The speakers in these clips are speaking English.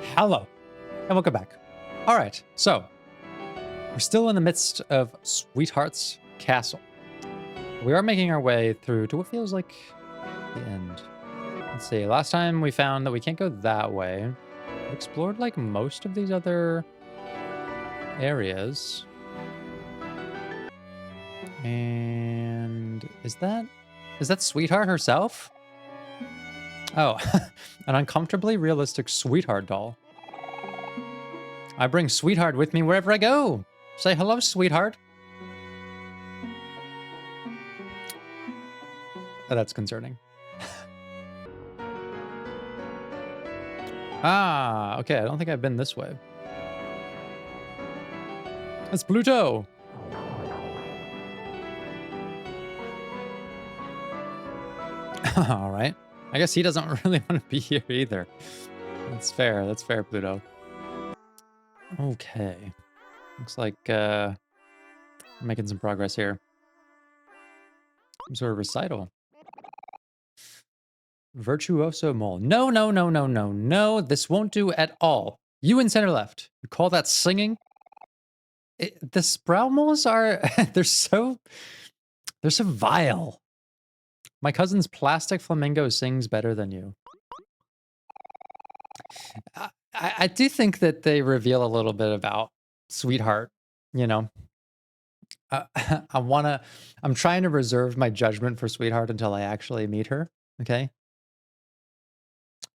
Hello, and welcome back. All right, so we're still in the midst of Sweetheart's Castle. We are making our way through to what feels like the end. Let's see, last time we found that we can't go that way. We explored like most of these other areas. And is that Sweetheart herself? Oh, an uncomfortably realistic Sweetheart doll. I bring Sweetheart with me wherever I go. Say hello, Sweetheart. Oh, that's concerning. Ah, okay. I don't think I've been this way. It's Pluto. All right. I guess he doesn't really want to be here either. That's fair. That's fair, Pluto. Okay. Looks like I'm making some progress here. Some sort of recital. Virtuoso mole. No, no, no, no, no, no. This won't do at all. You in center left. You call that singing? The sprout moles are they're so vile. My cousin's plastic flamingo sings better than you. I do think that they reveal a little bit about Sweetheart, you know. I'm trying to reserve my judgment for Sweetheart until I actually meet her, okay?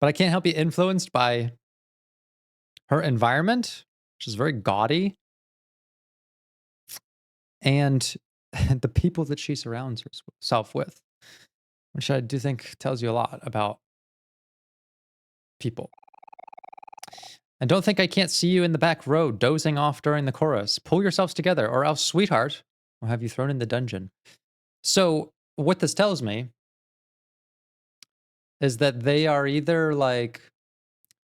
But I can't help be influenced by her environment, which is very gaudy, and the people that she surrounds herself with, which I do think tells you a lot about people. And don't think I can't see you in the back row dozing off during the chorus. Pull yourselves together, or else, Sweetheart, will have you thrown in the dungeon. So, what this tells me is that they are either like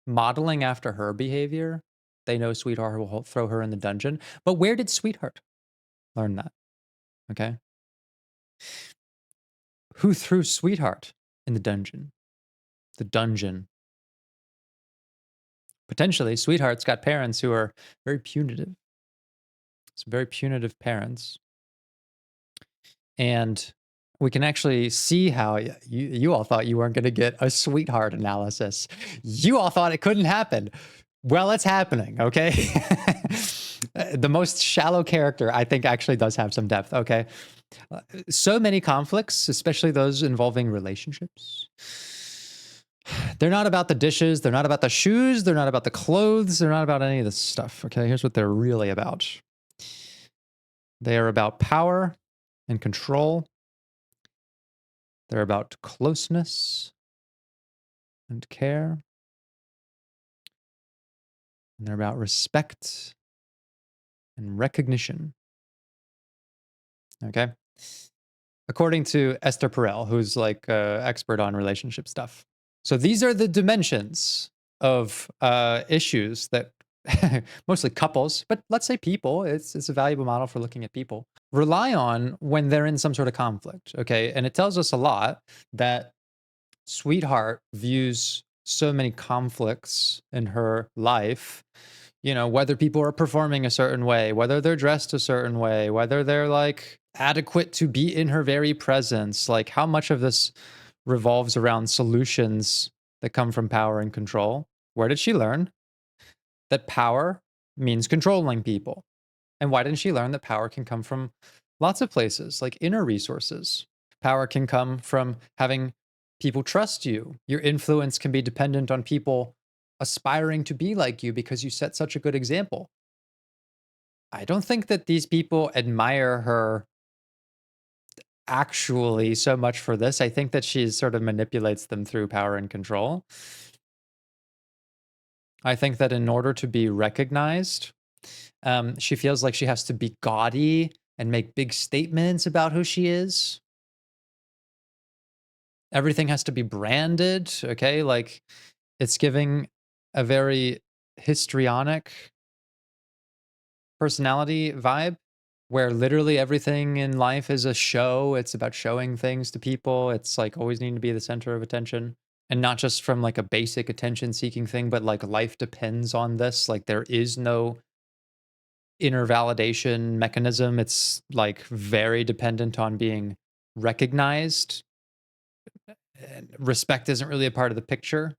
modeling after her behavior. They know Sweetheart will throw her in the dungeon. But where did Sweetheart learn that? Okay. Who threw Sweetheart in the dungeon? The dungeon. Potentially, Sweetheart's got parents who are very punitive. Some very punitive parents. And we can actually see how you all thought you weren't going to get a Sweetheart analysis. You all thought it couldn't happen. Well, it's happening, okay? The most shallow character, I think, actually does have some depth, okay? So many conflicts, especially those involving relationships. They're not about the dishes. They're not about the shoes. They're not about the clothes. They're not about any of this stuff, okay? Here's what they're really about. They are about power and control. They're about closeness and care. And they're about respect and recognition. Okay? According to Esther Perel, who's like expert on relationship stuff. So these are the dimensions of issues that mostly couples, but let's say people, it's a valuable model for looking at people, rely on when they're in some sort of conflict, okay? And it tells us a lot that Sweetheart views so many conflicts in her life, you know, whether people are performing a certain way, whether they're dressed a certain way, whether they're like adequate to be in her very presence, like how much of this revolves around solutions that come from power and control. Where did she learn that power means controlling people? And why didn't she learn that power can come from lots of places, like inner resources? Power can come from having people trust you. Your influence can be dependent on people aspiring to be like you because you set such a good example. I don't think that these people admire her actually so much for this. I think that she sort of manipulates them through power and control. I think that in order to be recognized, she feels like she has to be gaudy and make big statements about who she is. Everything has to be branded, okay? Like it's giving a very histrionic personality vibe where literally everything in life is a show. It's about showing things to people. It's like always needing to be the center of attention. And not just from like a basic attention seeking thing, but like life depends on this. Like there is no inner validation mechanism. It's like very dependent on being recognized. And respect isn't really a part of the picture.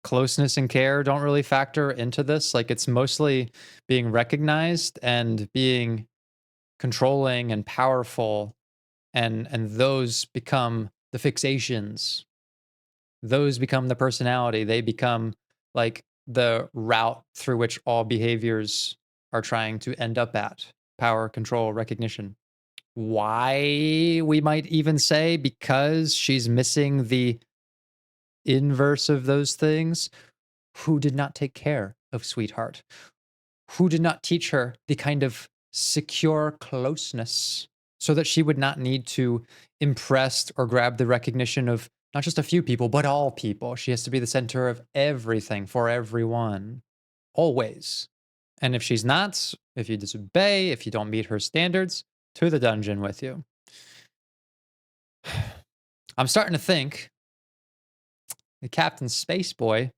Closeness and care don't really factor into this. Like it's mostly being recognized and being controlling and powerful, and those become the fixations. Those become the personality. They become like the route through which all behaviors are trying to end up at: power, control, recognition. Why, we might even say, because she's missing the inverse of those things. Who did not take care of Sweetheart? Who did not teach her the kind of secure closeness so that she would not need to impress or grab the recognition of not just a few people, but all people? She has to be the center of everything for everyone, always. And if she's not, if you disobey, if you don't meet her standards, to the dungeon with you. I'm starting to think the Captain Spaceboy,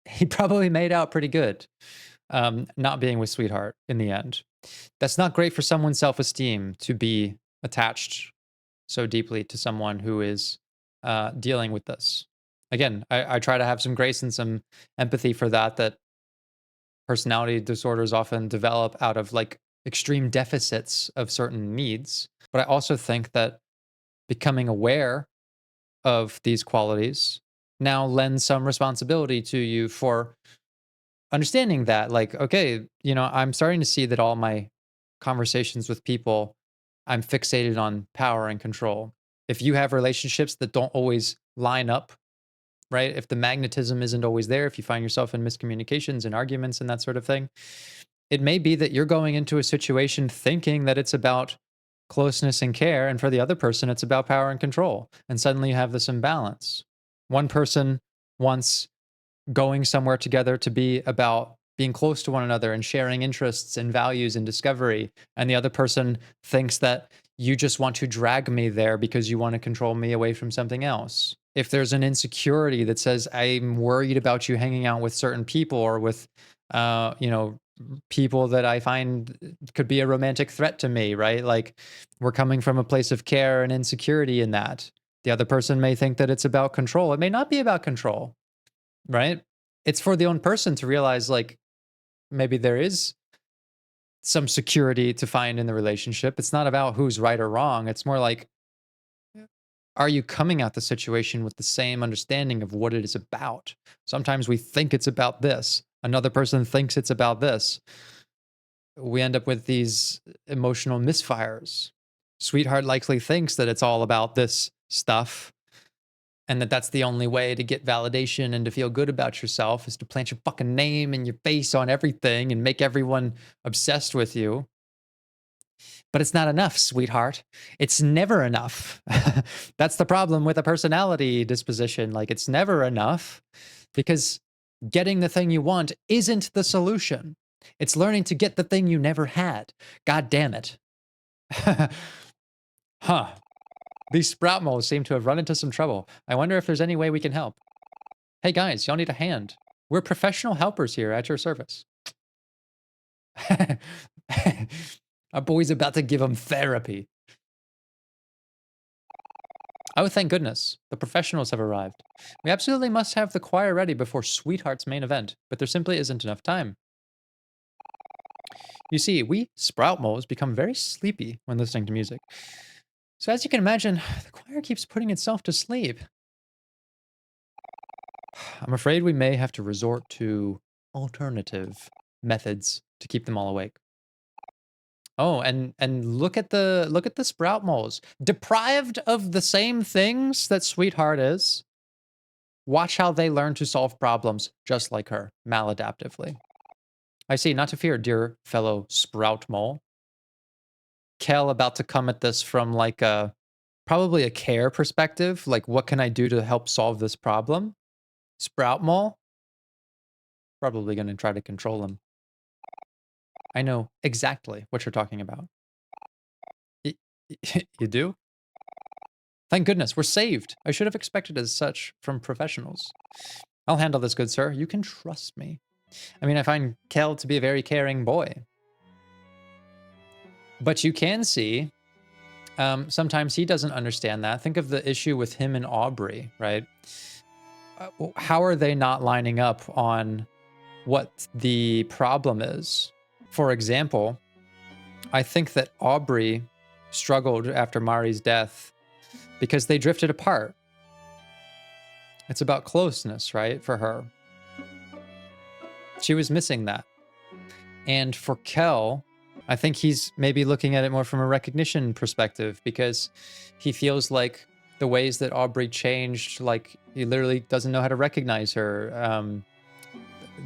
he probably made out pretty good, not being with Sweetheart in the end. That's not great for someone's self-esteem to be attached so deeply to someone who is dealing with this. Again, I try to have some grace and some empathy for that. That personality disorders often develop out of like extreme deficits of certain needs. But I also think that becoming aware of these qualities now lends some responsibility to you for understanding that, like, okay, I'm starting to see that all my conversations with people, I'm fixated on power and control. If you have relationships that don't always line up, right? If the magnetism isn't always there, if you find yourself in miscommunications and arguments and that sort of thing, it may be that you're going into a situation thinking that it's about closeness and care, and for the other person, it's about power and control. And suddenly you have this imbalance. One person wants going somewhere together to be about being close to one another and sharing interests and values and discovery. And the other person thinks that you just want to drag me there because you want to control me away from something else. If there's an insecurity that says, I'm worried about you hanging out with certain people or with, people that I find could be a romantic threat to me, right? Like we're coming from a place of care and insecurity in that. The other person may think that it's about control. It may not be about control, right? It's for the own person to realize, like, maybe there is some security to find in the relationship. It's not about who's right or wrong. It's more like, are you coming at the situation with the same understanding of what it is about? Sometimes we think it's about this, another person thinks it's about this. We end up with these emotional misfires. Sweetheart likely thinks that it's all about this stuff, and that's the only way to get validation and to feel good about yourself is to plant your fucking name and your face on everything and make everyone obsessed with you. But it's not enough, sweetheart. It's never enough. That's the problem with a personality disposition. Like, it's never enough because getting the thing you want isn't the solution. It's learning to get the thing you never had. God damn it. Huh. These sprout moles seem to have run into some trouble. I wonder if there's any way we can help. Hey guys, y'all need a hand. We're professional helpers here at your service. Our boy's about to give him therapy. Oh, thank goodness. The professionals have arrived. We absolutely must have the choir ready before Sweetheart's main event, but there simply isn't enough time. You see, we sprout moles become very sleepy when listening to music. So as you can imagine, the choir keeps putting itself to sleep. I'm afraid we may have to resort to alternative methods to keep them all awake. Oh, and look at the sprout moles. Deprived of the same things that Sweetheart is. Watch how they learn to solve problems just like her, maladaptively. I see, not to fear, dear fellow sprout mole. Kel about to come at this from like a probably a care perspective, like what can I do to help solve this problem? Sprout mole? Probably gonna try to control him. I know exactly what you're talking about. Y- you do? Thank goodness, we're saved. I should have expected as such from professionals. I'll handle this, good sir. You can trust me. I mean, I find Kel to be a very caring boy. But you can see, sometimes he doesn't understand that. Think of the issue with him and Aubrey, right? How are they not lining up on what the problem is? For example, I think that Aubrey struggled after Mari's death because they drifted apart. It's about closeness, right, for her. She was missing that. And for Kel, I think he's maybe looking at it more from a recognition perspective because he feels like the ways that Aubrey changed, like he literally doesn't know how to recognize her.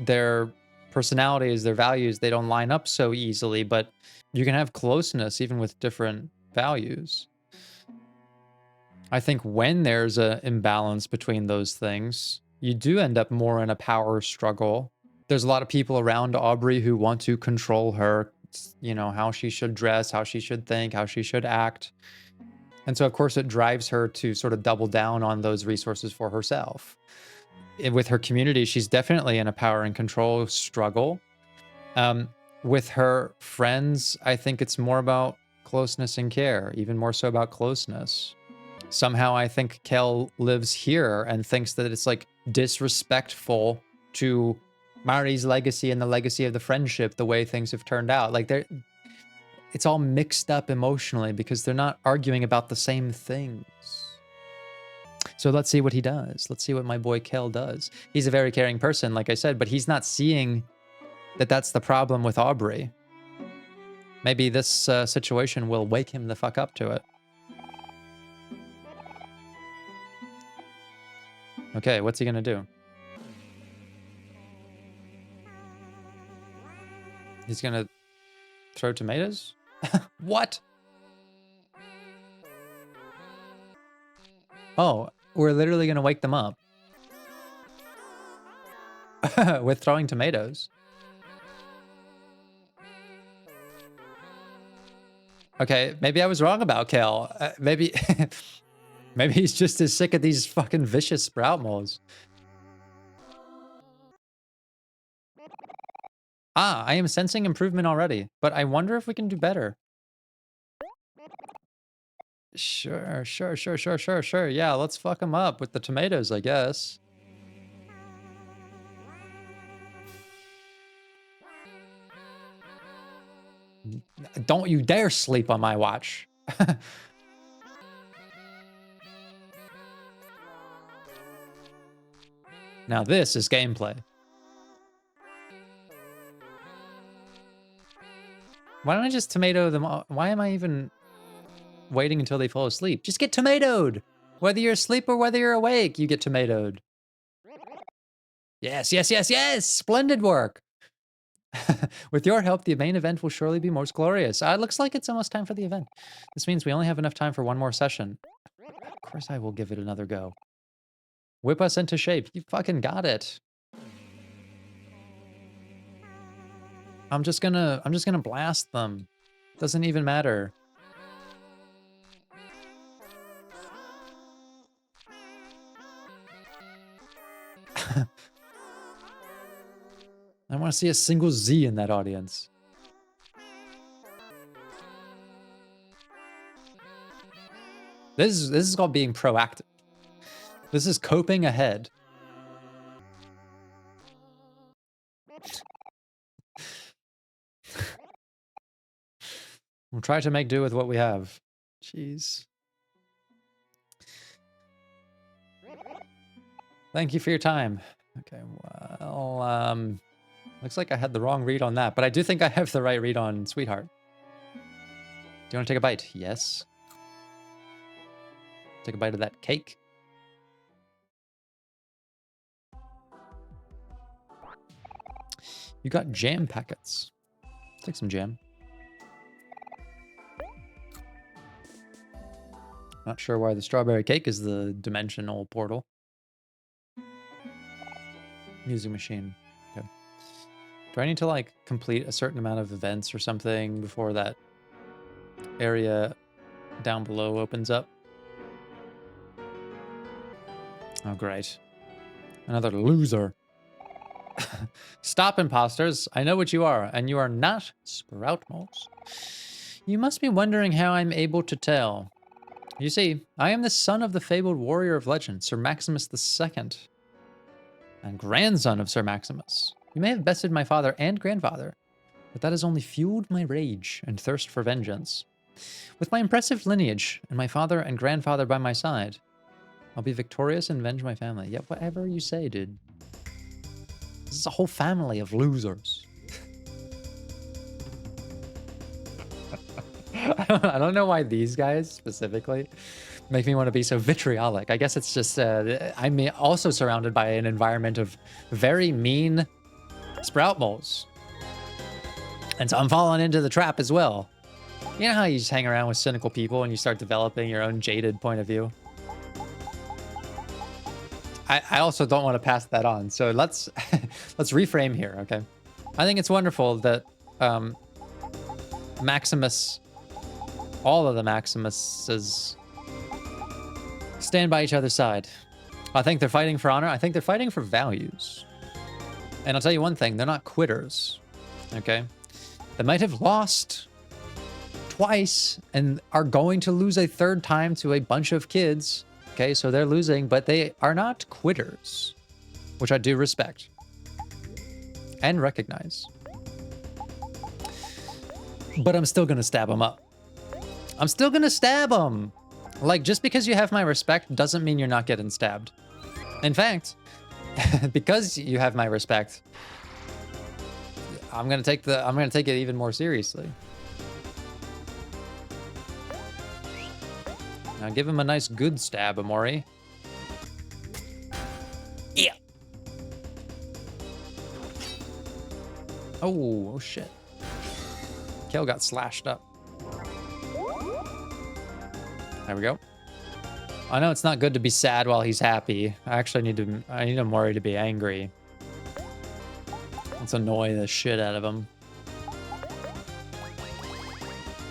Their personalities, their values, they don't line up so easily, but you can have closeness even with different values. I think when there's an imbalance between those things, you do end up more in a power struggle. There's a lot of people around Aubrey who want to control her, you know, how she should dress, how she should think, how she should act. And so, of course, it drives her to sort of double down on those resources for herself. With her community, she's definitely in a power and control struggle. With her friends, I think it's more about closeness and care, even more so about closeness. Somehow I think Kel lives here and thinks that it's like disrespectful to Mari's legacy and the legacy of the friendship, the way things have turned out. Like it's all mixed up emotionally because they're not arguing about the same things. So let's see what he does. Let's see what my boy Kel does. He's a very caring person, like I said, but he's not seeing that that's the problem with Aubrey. Maybe this situation will wake him the fuck up to it. Okay, what's he gonna do? He's gonna throw tomatoes? What? Oh, we're literally gonna wake them up. With throwing tomatoes. Okay, maybe I was wrong about Kel. Maybe maybe he's just as sick of these fucking vicious sprout moles. Ah, I am sensing improvement already, but I wonder if we can do better. Sure. Yeah, let's fuck him up with the tomatoes, I guess. Don't you dare sleep on my watch. Now this is gameplay. Why don't I just tomato them all? Why am I even waiting until they fall asleep? Just get tomatoed! Whether you're asleep or whether you're awake, you get tomatoed. Yes! Splendid work! With your help, the main event will surely be most glorious. It looks like it's almost time for the event. This means we only have enough time for one more session. Of course I will give it another go. Whip us into shape. You fucking got it. I'm just gonna blast them. Doesn't even matter. I want to see a single Z in that audience. This is called being proactive. This is coping ahead. We'll try to make do with what we have. Jeez. Thank you for your time. Okay, well, looks like I had the wrong read on that, but I do think I have the right read on Sweetheart. Do you want to take a bite? Yes. Take a bite of that cake. You got jam packets. Take some jam. Not sure why the strawberry cake is the dimensional portal. Music machine. Okay. Do I need to like complete a certain amount of events or something before that area down below opens up? Oh, great. Another loser. Stop, imposters. I know what you are, and you are not sprout moles. You must be wondering how I'm able to tell. You see, I am the son of the fabled warrior of legend, Sir Maximus II, and grandson of Sir Maximus. You may have bested my father and grandfather, but that has only fueled my rage and thirst for vengeance. With my impressive lineage and my father and grandfather by my side, I'll be victorious and avenge my family. Yeah, whatever you say, dude. This is a whole family of losers. I don't know why these guys specifically make me want to be so vitriolic. I guess it's just I'm also surrounded by an environment of very mean sprout moles. And so I'm falling into the trap as well. You know how you just hang around with cynical people and you start developing your own jaded point of view? I also don't want to pass that on. So let's let's reframe here, okay? I think it's wonderful that Maximus, all of the Maximuses, stand by each other's side. I think they're fighting for honor. I think they're fighting for values. And I'll tell you one thing, they're not quitters, okay? They might have lost twice and are going to lose a third time to a bunch of kids. Okay, so they're losing, but they are not quitters, which I do respect and recognize. But I'm still going to stab them up. I'm still going to stab them. Like, just because you have my respect doesn't mean you're not getting stabbed. In fact, because you have my respect, I'm going to take it even more seriously. Now give him a nice good stab, Omori. Yeah. Oh shit. Kale got slashed up. There we go. I know it's not good to be sad while he's happy. I need Omori to be angry. Let's annoy the shit out of him.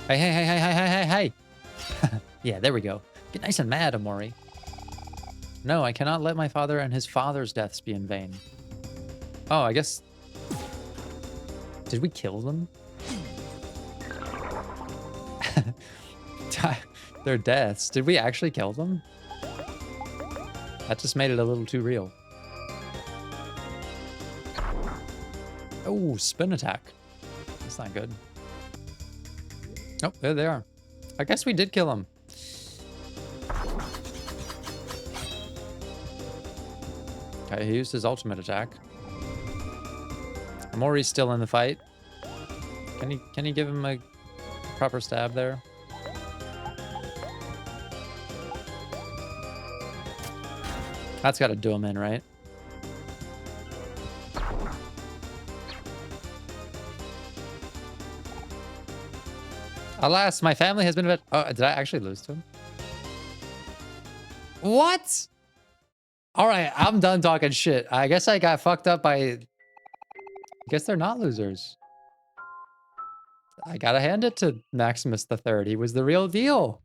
Hey, hey, hey, hey, hey, hey, hey, hey. Yeah, there we go. Get nice and mad, Omori. No, I cannot let my father and his father's deaths be in vain. Oh, I guess... Did we kill them? Their deaths. Did we actually kill them? That just made it a little too real. Oh, spin attack. That's not good. Oh, there they are. I guess we did kill them. Okay, he used his ultimate attack. Omori's still in the fight. Can you give him a proper stab there? That's got to do him in, right? Alas, my family has been... Oh, did I actually lose to him? What? All right, I'm done talking shit. I guess I got fucked up by... I guess they're not losers. I gotta hand it to Maximus III. He was the real deal.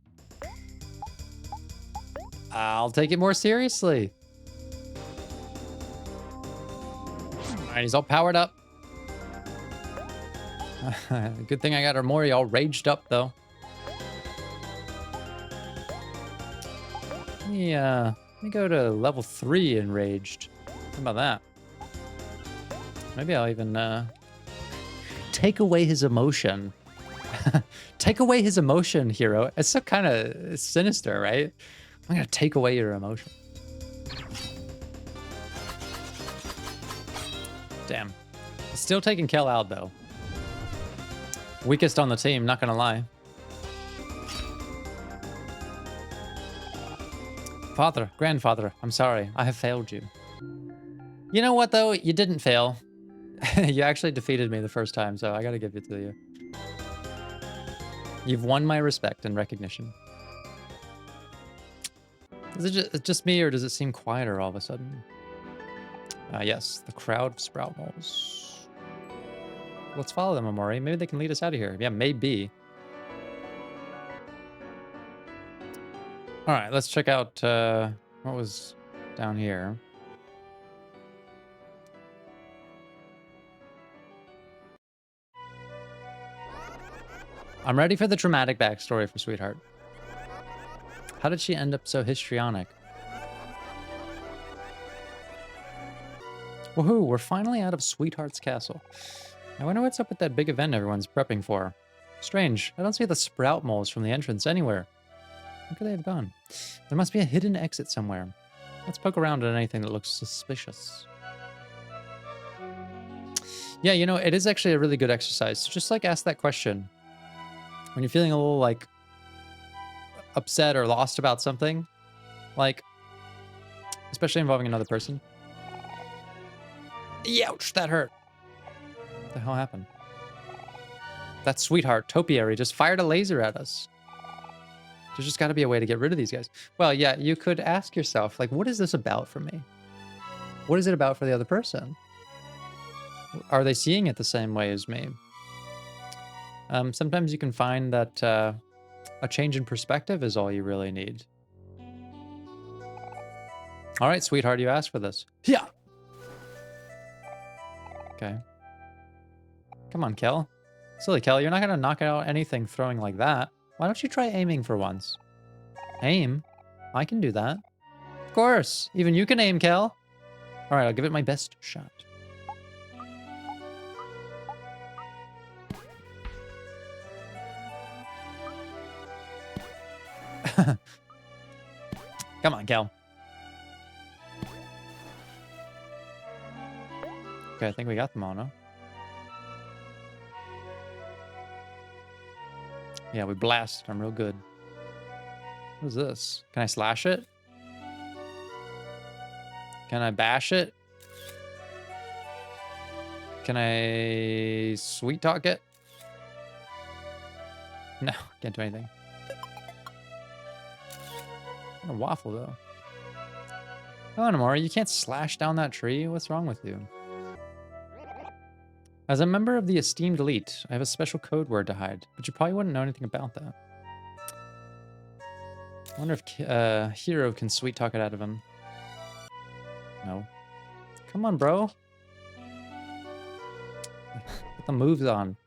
I'll take it more seriously. All right, he's all powered up. Good thing I got Omori all raged up, though. Yeah, let me go to level 3 enraged. How about that? Maybe I'll even take away his emotion. Take away his emotion, hero. It's so kind of sinister, right? I'm gonna take away your emotion. Damn. Still taking Kel out, though. Weakest on the team, not gonna lie. Father, grandfather, I'm sorry. I have failed you. You know what, though? You didn't fail. You actually defeated me the first time, so I gotta give it to you. You've won my respect and recognition. Is it just me, or does it seem quieter all of a sudden? Yes, the crowd of sprout moles. Let's follow them, Omori. Maybe they can lead us out of here. Yeah, maybe. All right, let's check out what was down here. I'm ready for the dramatic backstory for Sweetheart. How did she end up so histrionic? Woohoo, we're finally out of Sweetheart's castle. I wonder what's up with that big event everyone's prepping for. Strange, I don't see the sprout moles from the entrance anywhere. Where could they have gone? There must be a hidden exit somewhere. Let's poke around at anything that looks suspicious. Yeah, you know, it is actually a really good exercise. So just like ask that question. When you're feeling a little like upset or lost about something, like, especially involving another person. Ouch, that hurt. What the hell happened? That Sweetheart, topiary, just fired a laser at us. There's just got to be a way to get rid of these guys. Well, yeah, you could ask yourself, like, what is this about for me? What is it about for the other person? Are they seeing it the same way as me? Sometimes you can find that a change in perspective is all you really need. All right, Sweetheart, you asked for this. Yeah. Okay. Come on, Kel. Silly Kel, you're not going to knock out anything throwing like that. Why don't you try aiming for once? Aim? I can do that. Of course. Even you can aim, Kel. All right, I'll give it my best shot. Come on, Kel. Okay, I think we got them all, no? Yeah, we blasted them real good. What is this? Can I slash it? Can I bash it? Can I sweet talk it? No, can't do anything. What a waffle, though. Come on, Omori, you can't slash down that tree. What's wrong with you? As a member of the esteemed elite, I have a special code word to hide, but you probably wouldn't know anything about that. I wonder if Hero can sweet talk it out of him. No. Come on, bro. Put the moves on.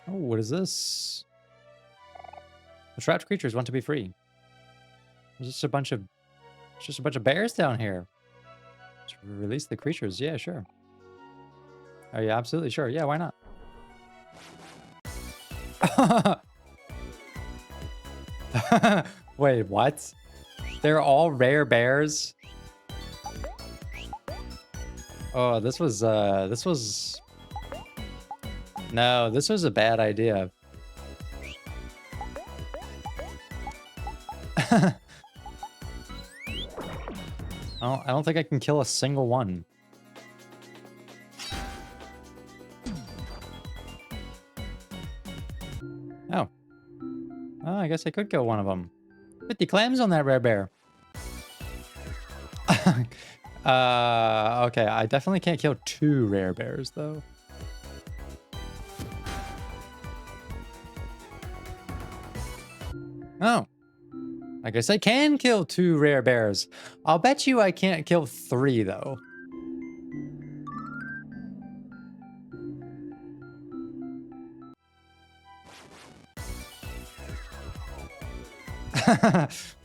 Oh, what is this? The trapped creatures want to be free. There's just a bunch of bears down here. Let's release the creatures. Yeah, sure. Are you absolutely sure? Yeah, why not? Wait, what? They're all rare bears? Oh, this was no, this was a bad idea. I don't think I can kill a single one. Oh. Oh, I guess I could kill one of them. 50 clams on that rare bear. Okay, I definitely can't kill 2 rare bears, though. Oh. I guess I can kill 2 rare bears. I'll bet you I can't kill 3, though.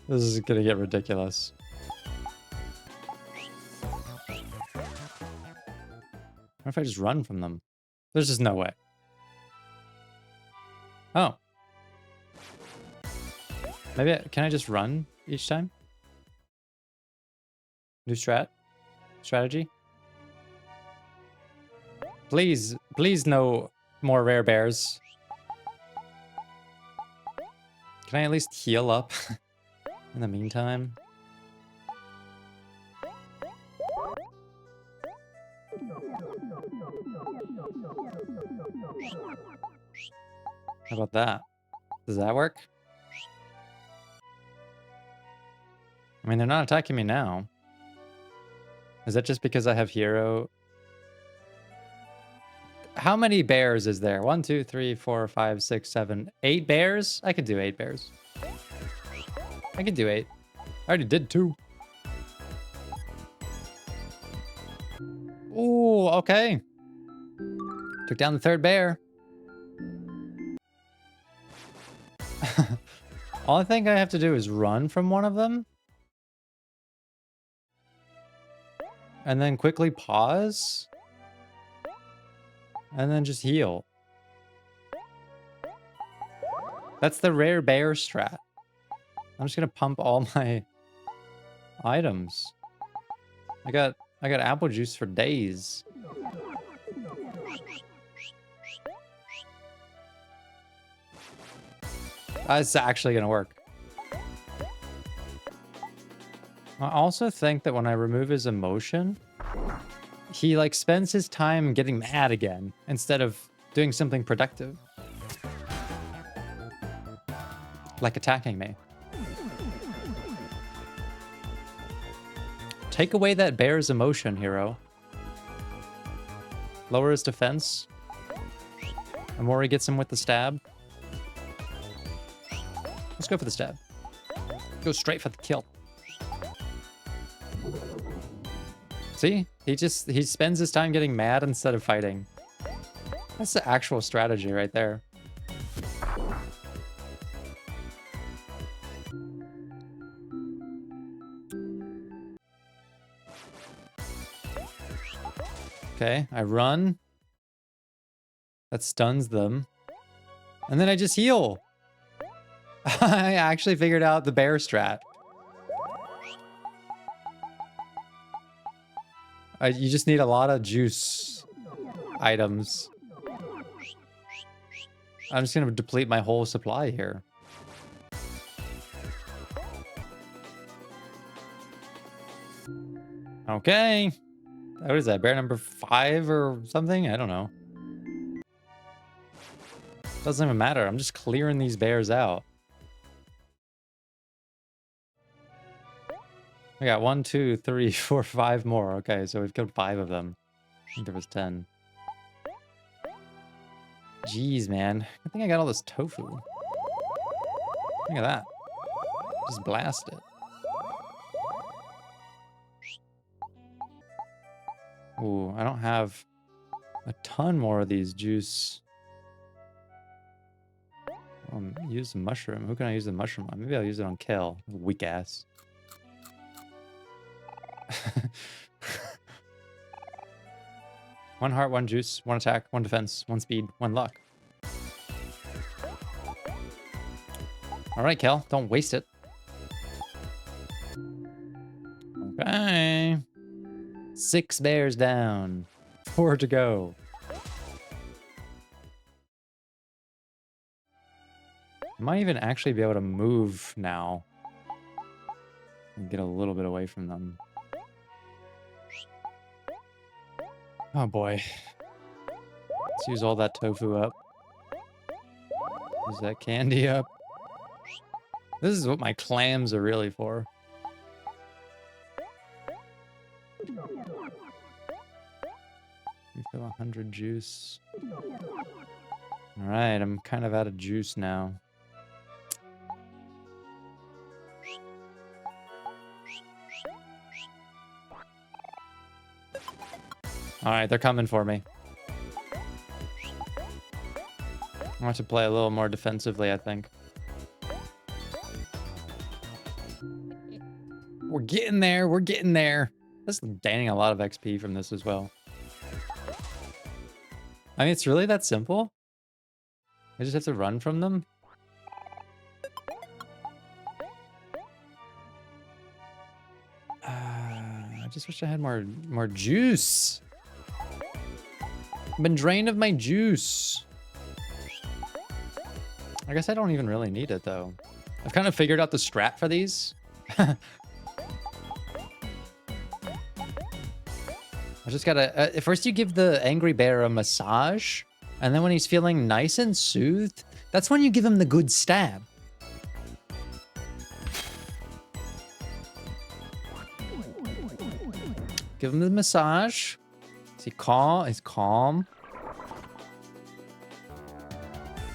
This is gonna get ridiculous. What if I just run from them? There's just no way. Oh. Maybe can I just run each time? New strategy? Please, please no more rare bears. Can I at least heal up in the meantime? How about that? Does that work? I mean, they're not attacking me now. Is that just because I have hero? How many bears is there? 1, 2, 3, 4, 5, 6, 7, 8 bears? I could do 8 bears. I could do 8. I already did 2. Ooh, okay. Took down the 3rd bear. All I think I have to do is run from one of them. And then quickly pause. And then just heal. That's the rare bear strat. I'm just gonna pump all my items. I got apple juice for days. That's actually gonna work. I also think that when I remove his emotion, he like spends his time getting mad again instead of doing something productive. Like attacking me. Take away that bear's emotion, hero. Lower his defense. Omori gets him with the stab. Let's go for the stab. Go straight for the kill. See? He spends his time getting mad instead of fighting. That's the actual strategy right there. Okay, I run. That stuns them. And then I just heal. I actually figured out the bear strat. You just need a lot of juice items. I'm just gonna deplete my whole supply here. Okay. What is that? Bear number 5 or something? I don't know. Doesn't even matter. I'm just clearing these bears out. We got 1, 2, 3, 4, 5 more. Okay, so we've killed 5 of them. I think there was 10. Jeez, man. I think I got all this tofu. Look at that. Just blast it. Ooh, I don't have a ton more of these juice. Use the mushroom. Who can I use the mushroom on? Maybe I'll use it on Kale. Weak ass. One heart, 1 juice, 1 attack, 1 defense, 1 speed, 1 luck. Alright, Kel, don't waste it. Okay. 6 bears down. 4 to go. I might even actually be able to move now. And get a little bit away from them. Oh boy. Let's use all that tofu up. Use that candy up. This is what my clams are really for. Refill 100 juice. Alright, I'm kind of out of juice now. Alright, they're coming for me. I want to play a little more defensively, I think. We're getting there, we're getting there. That's gaining a lot of XP from this as well. I mean, it's really that simple. I just have to run from them. I just wish I had more juice. I've been drained of my juice. I guess I don't even really need it, though. I've kind of figured out the strat for these. I just gotta... first you give the angry bear a massage, and then when he's feeling nice and soothed, that's when you give him the good stab. Give him the massage. Is he calm? He's calm.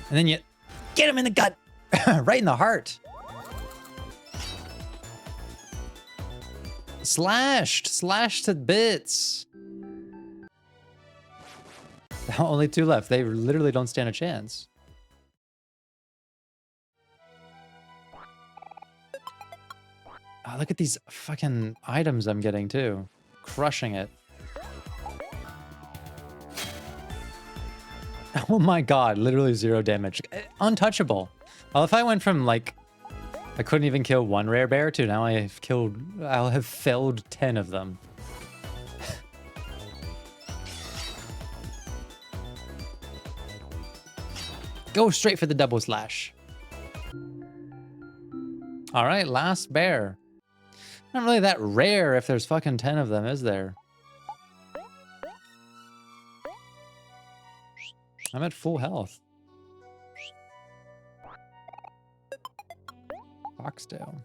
And then you get him in the gut. Right in the heart. Slashed to bits. Only 2 left. They literally don't stand a chance. Oh, look at these fucking items I'm getting too. Crushing it. Oh my god, literally 0 damage. Untouchable. Well, if I went from like, I couldn't even kill 1 rare bear to now I'll have felled 10 of them. Go straight for the double slash. All right, last bear. Not really that rare if there's fucking 10 of them, is there? I'm at full health. Foxtail.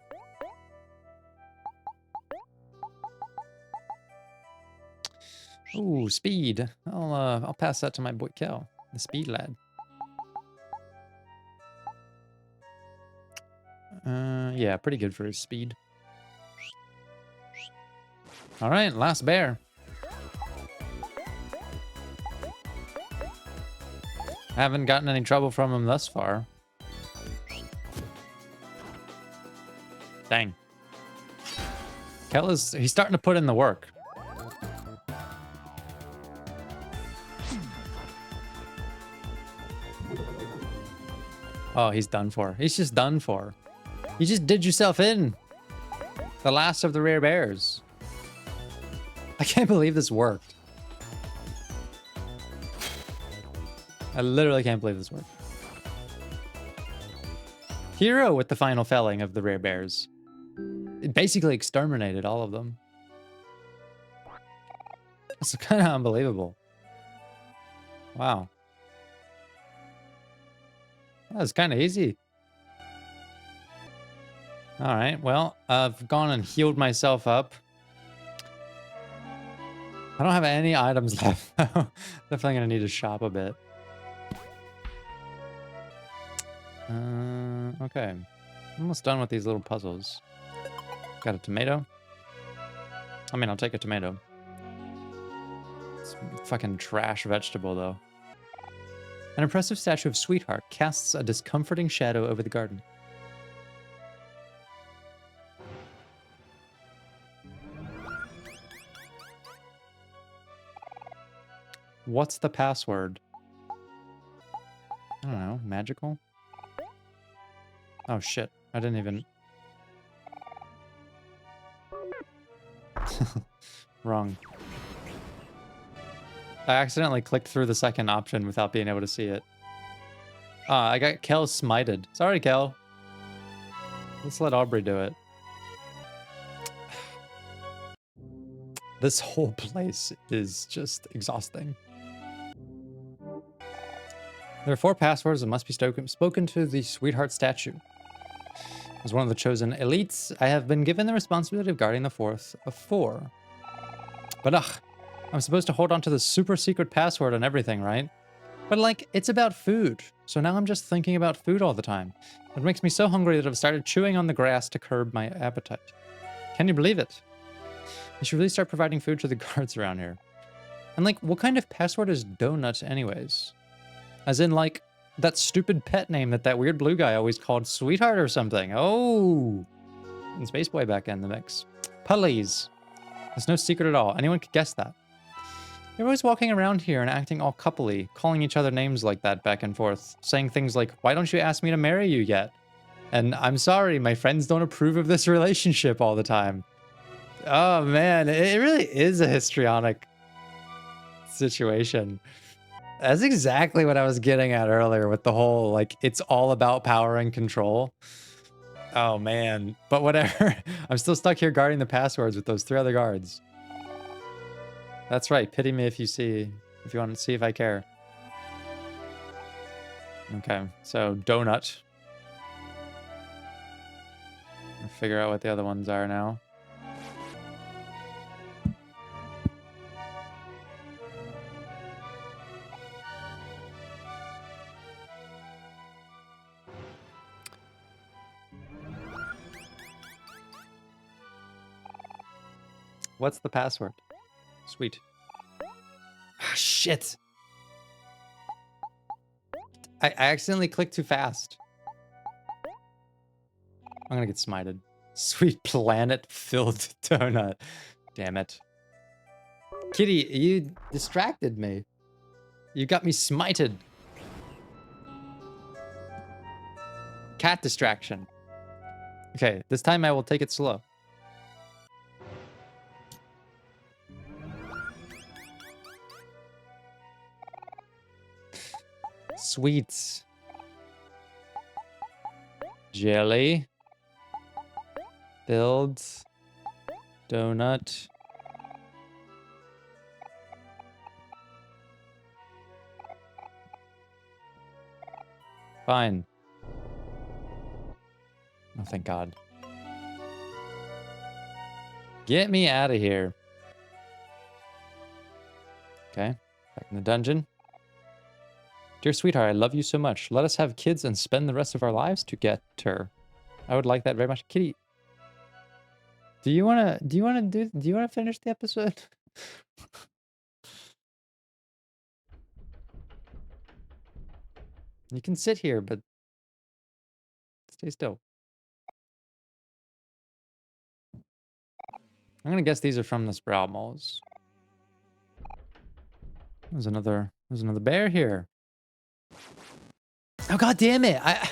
Ooh, speed. I'll pass that to my boy Kel, the speed lad. Yeah, pretty good for his speed. All right, last bear. Haven't gotten any trouble from him thus far. Dang. Kel he's starting to put in the work. Oh, he's done for. He's just done for. You just did yourself in. The last of the rare bears. I can't believe this worked. I literally can't believe this worked. Hero with the final felling of the rare bears. It basically exterminated all of them. That's kind of unbelievable. Wow. That was kind of easy. All right, well, I've gone and healed myself up. I don't have any items left. Definitely gonna need to shop a bit. Okay. Almost done with these little puzzles. Got a tomato. I mean, I'll take a tomato. It's a fucking trash vegetable, though. An impressive statue of Sweetheart casts a discomforting shadow over the garden. What's the password? I don't know. Magical? Oh, shit. I didn't even... Wrong. I accidentally clicked through the second option without being able to see it. I got Kel smited. Sorry, Kel. Let's let Aubrey do it. This whole place is just exhausting. There are 4 passwords that must be spoken to the Sweetheart statue. As one of the chosen elites, I have been given the responsibility of guarding the 4th of 4. But I'm supposed to hold on to the super secret password and everything, right? But like, it's about food. So now I'm just thinking about food all the time. It makes me so hungry that I've started chewing on the grass to curb my appetite. Can you believe it? I should really start providing food to the guards around here. And like, what kind of password is donut anyways? As in like, that stupid pet name that weird blue guy always called Sweetheart or something. Oh! And Spaceboy back in the mix. Pulleys. There's no secret at all. Anyone could guess that. They're always walking around here and acting all coupley, calling each other names like that back and forth, saying things like, why don't you ask me to marry you yet? And I'm sorry, my friends don't approve of this relationship all the time. Oh man, it really is a histrionic situation. That's exactly what I was getting at earlier with the whole, like, it's all about power and control. Oh man, but whatever. I'm still stuck here guarding the passwords with those 3 other guards. That's right, pity me if you want to see if I care. Okay, so donut. I'll figure out what the other ones are now. What's the password? Sweet. Ah, shit. I accidentally clicked too fast. I'm gonna get smited. Sweet planet-filled donut. Damn it. Kitty, you distracted me. You got me smited. Cat distraction. Okay, this time I will take it slow. Sweets. Jelly. Build. Donut. Fine. Oh, thank God. Get me out of here. Okay, back in the dungeon. Dear sweetheart, I love you so much. Let us have kids and spend the rest of our lives together. I would like that very much. Kitty, do you wanna finish the episode? You can sit here, but stay still. I'm gonna guess these are from the Sprout Malls. There's another bear here. Oh, God damn it. I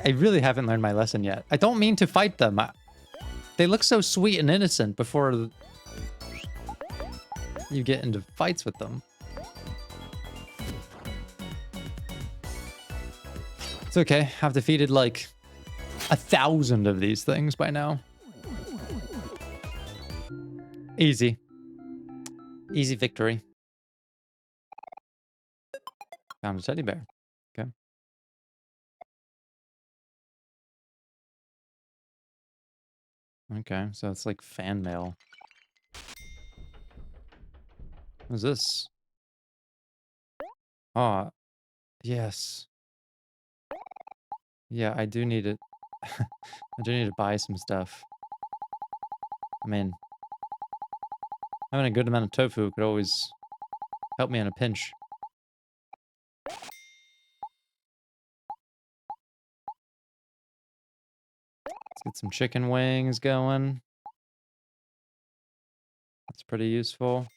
really haven't learned my lesson yet. I don't mean to fight them. They look so sweet and innocent before you get into fights with them. It's okay. I've defeated like 1,000 of these things by now. Easy. Easy victory. Found a teddy bear. Okay. Okay, so it's like fan mail. What's this? Oh, yes. Yeah, I do need it. I do need to buy some stuff. I mean, having a good amount of tofu could always help me in a pinch. Let's get some chicken wings going. That's pretty useful.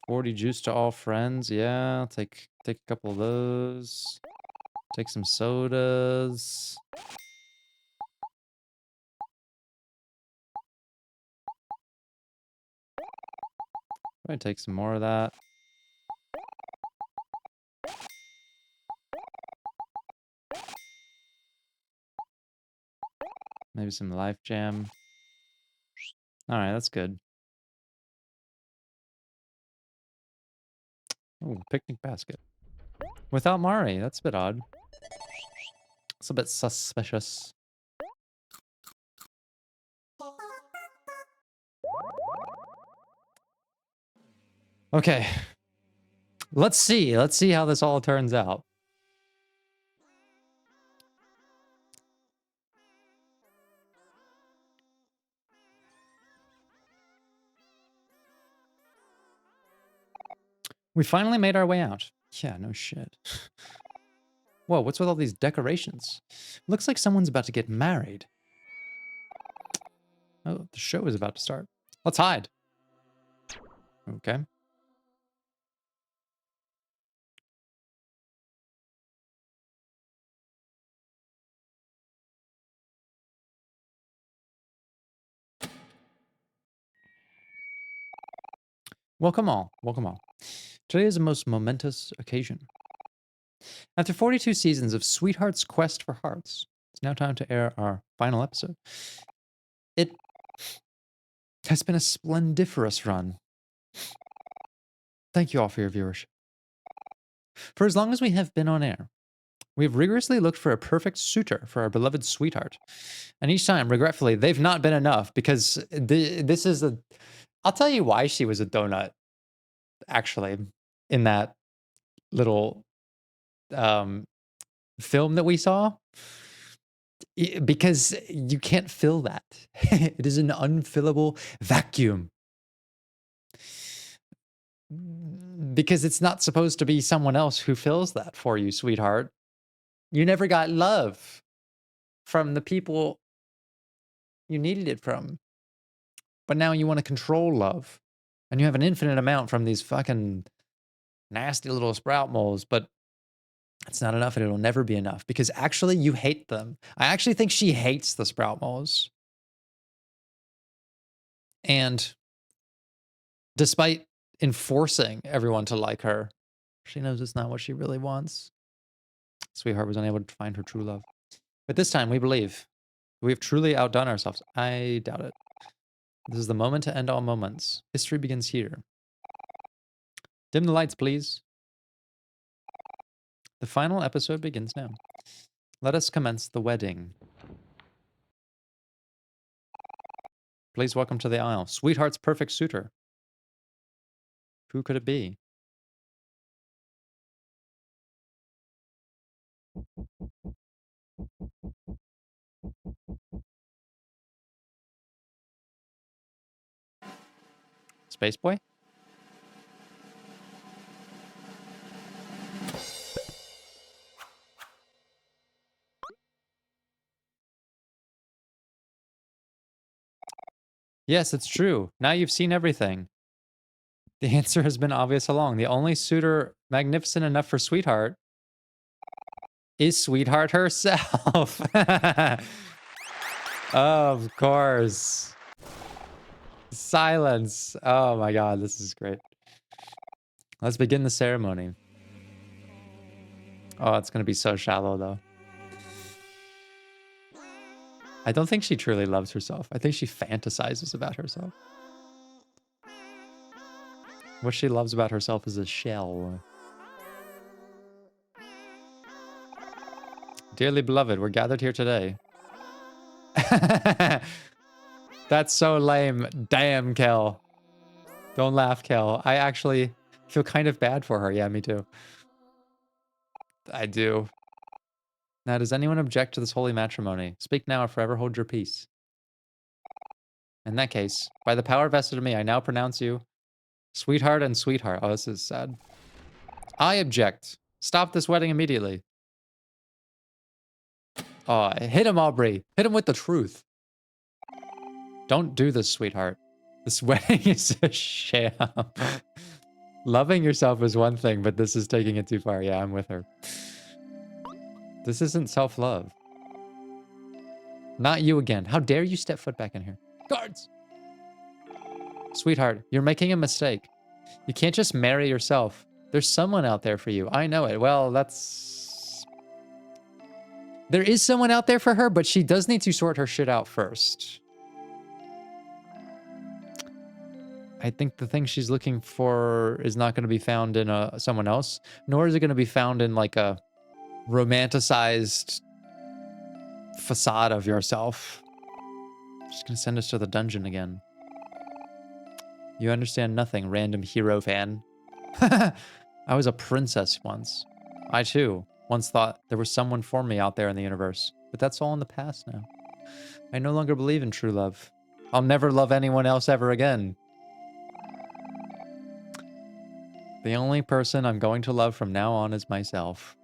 40 juice to all friends. Yeah, I'll take a couple of those. Take some sodas. Probably take some more of that. Maybe some Life Jam. All right, that's good. Oh, picnic basket. Without Mari, that's a bit odd. It's a bit suspicious. Okay. Let's see. Let's see how this all turns out. We finally made our way out. Yeah, no shit. Whoa, what's with all these decorations? Looks like someone's about to get married. Oh, the show is about to start. Let's hide. Okay. Welcome all. Welcome all. Today is a most momentous occasion. After 42 seasons of Sweetheart's Quest for Hearts, it's now time to air our final episode. It has been a splendiferous run. Thank you all for your viewership. For as long as we have been on air, we have rigorously looked for a perfect suitor for our beloved sweetheart. And each time, regretfully, they've not been enough because this is a... I'll tell you why she was a donut, actually, in that little film that we saw. Because you can't fill that. It is an unfillable vacuum. Because it's not supposed to be someone else who fills that for you, sweetheart. You never got love from the people you needed it from. But now you want to control love. And you have an infinite amount from these fucking nasty little sprout moles, but it's not enough and it'll never be enough because actually you hate them. I actually think she hates the sprout moles. And despite enforcing everyone to like her, she knows it's not what she really wants. Sweetheart was unable to find her true love. But this time we believe we've truly outdone ourselves. I doubt it. This is the moment to end all moments. History begins here. Dim the lights, please. The final episode begins now. Let us commence the wedding. Please welcome to the aisle. Sweetheart's perfect suitor. Who could it be? Spaceboy? Yes, it's true. Now you've seen everything. The answer has been obvious along. The only suitor magnificent enough for Sweetheart is Sweetheart herself. Of course. Silence. Oh my god, this is great. Let's begin the ceremony. Oh, it's going to be so shallow, though. I don't think she truly loves herself. I think she fantasizes about herself. What she loves about herself is a shell. Dearly beloved, we're gathered here today. That's so lame. Damn, Kel. Don't laugh, Kel. I actually feel kind of bad for her. Yeah, me too. I do. Now, does anyone object to this holy matrimony? Speak now or forever hold your peace. In that case, by the power vested in me, I now pronounce you Sweetheart and Sweetheart. Oh, this is sad. I object. Stop this wedding immediately. Oh, hit him, Aubrey. Hit him with the truth. Don't do this, sweetheart. This wedding is a sham. Loving yourself is one thing, but this is taking it too far. Yeah, I'm with her. This isn't self-love. Not you again. How dare you step foot back in here? Guards! Sweetheart, you're making a mistake. You can't just marry yourself. There's someone out there for you. I know it. Well, that's... There is someone out there for her, but she does need to sort her shit out first. I think the thing she's looking for is not going to be found in someone else, nor is it going to be found in like a romanticized facade of yourself. She's going to send us to the dungeon again. You understand nothing, random hero fan. I was a princess once. I too once thought there was someone for me out there in the universe, but that's all in the past now. I no longer believe in true love. I'll never love anyone else ever again. The only person I'm going to love from now on is myself.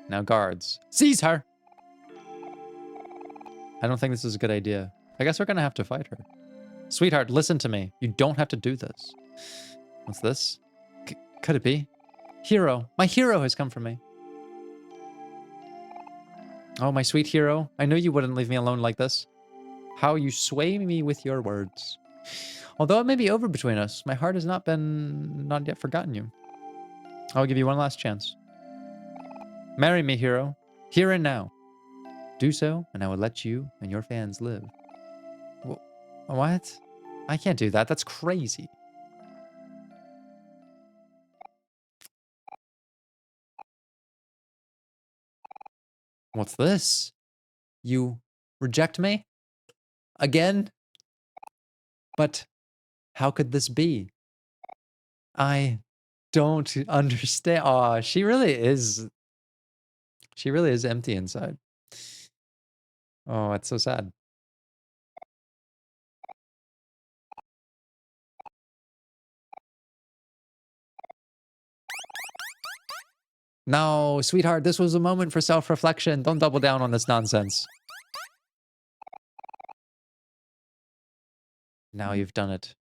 Now, guards, seize her! I don't think this is a good idea. I guess we're gonna have to fight her. Sweetheart, listen to me. You don't have to do this. What's this? Could it be? Hero. My hero has come for me. Oh, my sweet hero. I knew you wouldn't leave me alone like this. How you sway me with your words. Although it may be over between us, my heart has not yet forgotten you. I'll give you one last chance. Marry me, hero. Here and now. Do so, and I will let you and your fans live. What? I can't do that. That's crazy. What's this? You reject me? Again? But how could this be? I don't understand. Aw, she really is empty inside. Oh, it's so sad. No, sweetheart, this was a moment for self-reflection. Don't double down on this nonsense. Now you've done it.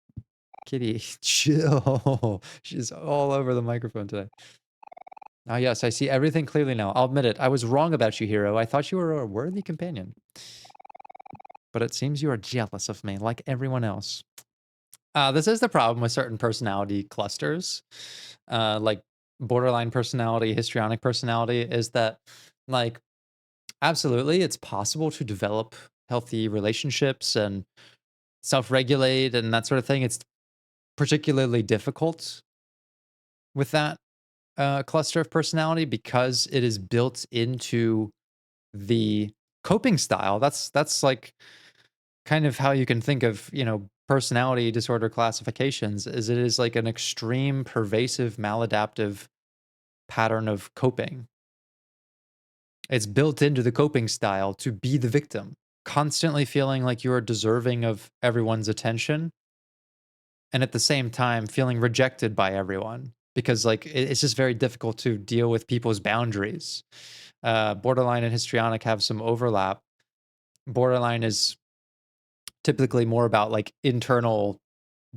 Kitty, chill. She's all over the microphone today. Ah, yes, I see everything clearly now. I'll admit it. I was wrong about you, hero. I thought you were a worthy companion. But it seems you are jealous of me, like everyone else. This is the problem with certain personality clusters, like borderline personality, histrionic personality, is that, like, absolutely, it's possible to develop healthy relationships and self-regulate and that sort of thing. It's particularly difficult with that cluster of personality because it is built into the coping style. That's like kind of how you can think of, personality disorder classifications, is it is like an extreme pervasive maladaptive pattern of coping. It's built into the coping style to be the victim, constantly feeling like you are deserving of everyone's attention, and at the same time feeling rejected by everyone because, like, it's just very difficult to deal with people's boundaries. Borderline and histrionic have some overlap. Borderline is typically more about like internal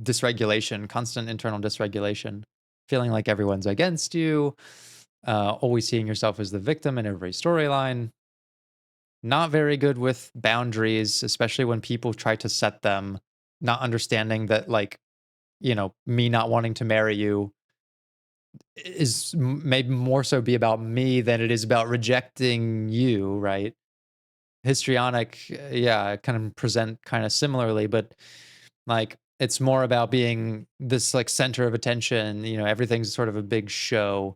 dysregulation, constant internal dysregulation, feeling like everyone's against you, always seeing yourself as the victim in every storyline. Not very good with boundaries, especially when people try to set them, not understanding that, like, me not wanting to marry you is maybe more so be about me than it is about rejecting you, right? Histrionic, yeah, kind of present kind of similarly, but like it's more about being this like center of attention. Everything's sort of a big show.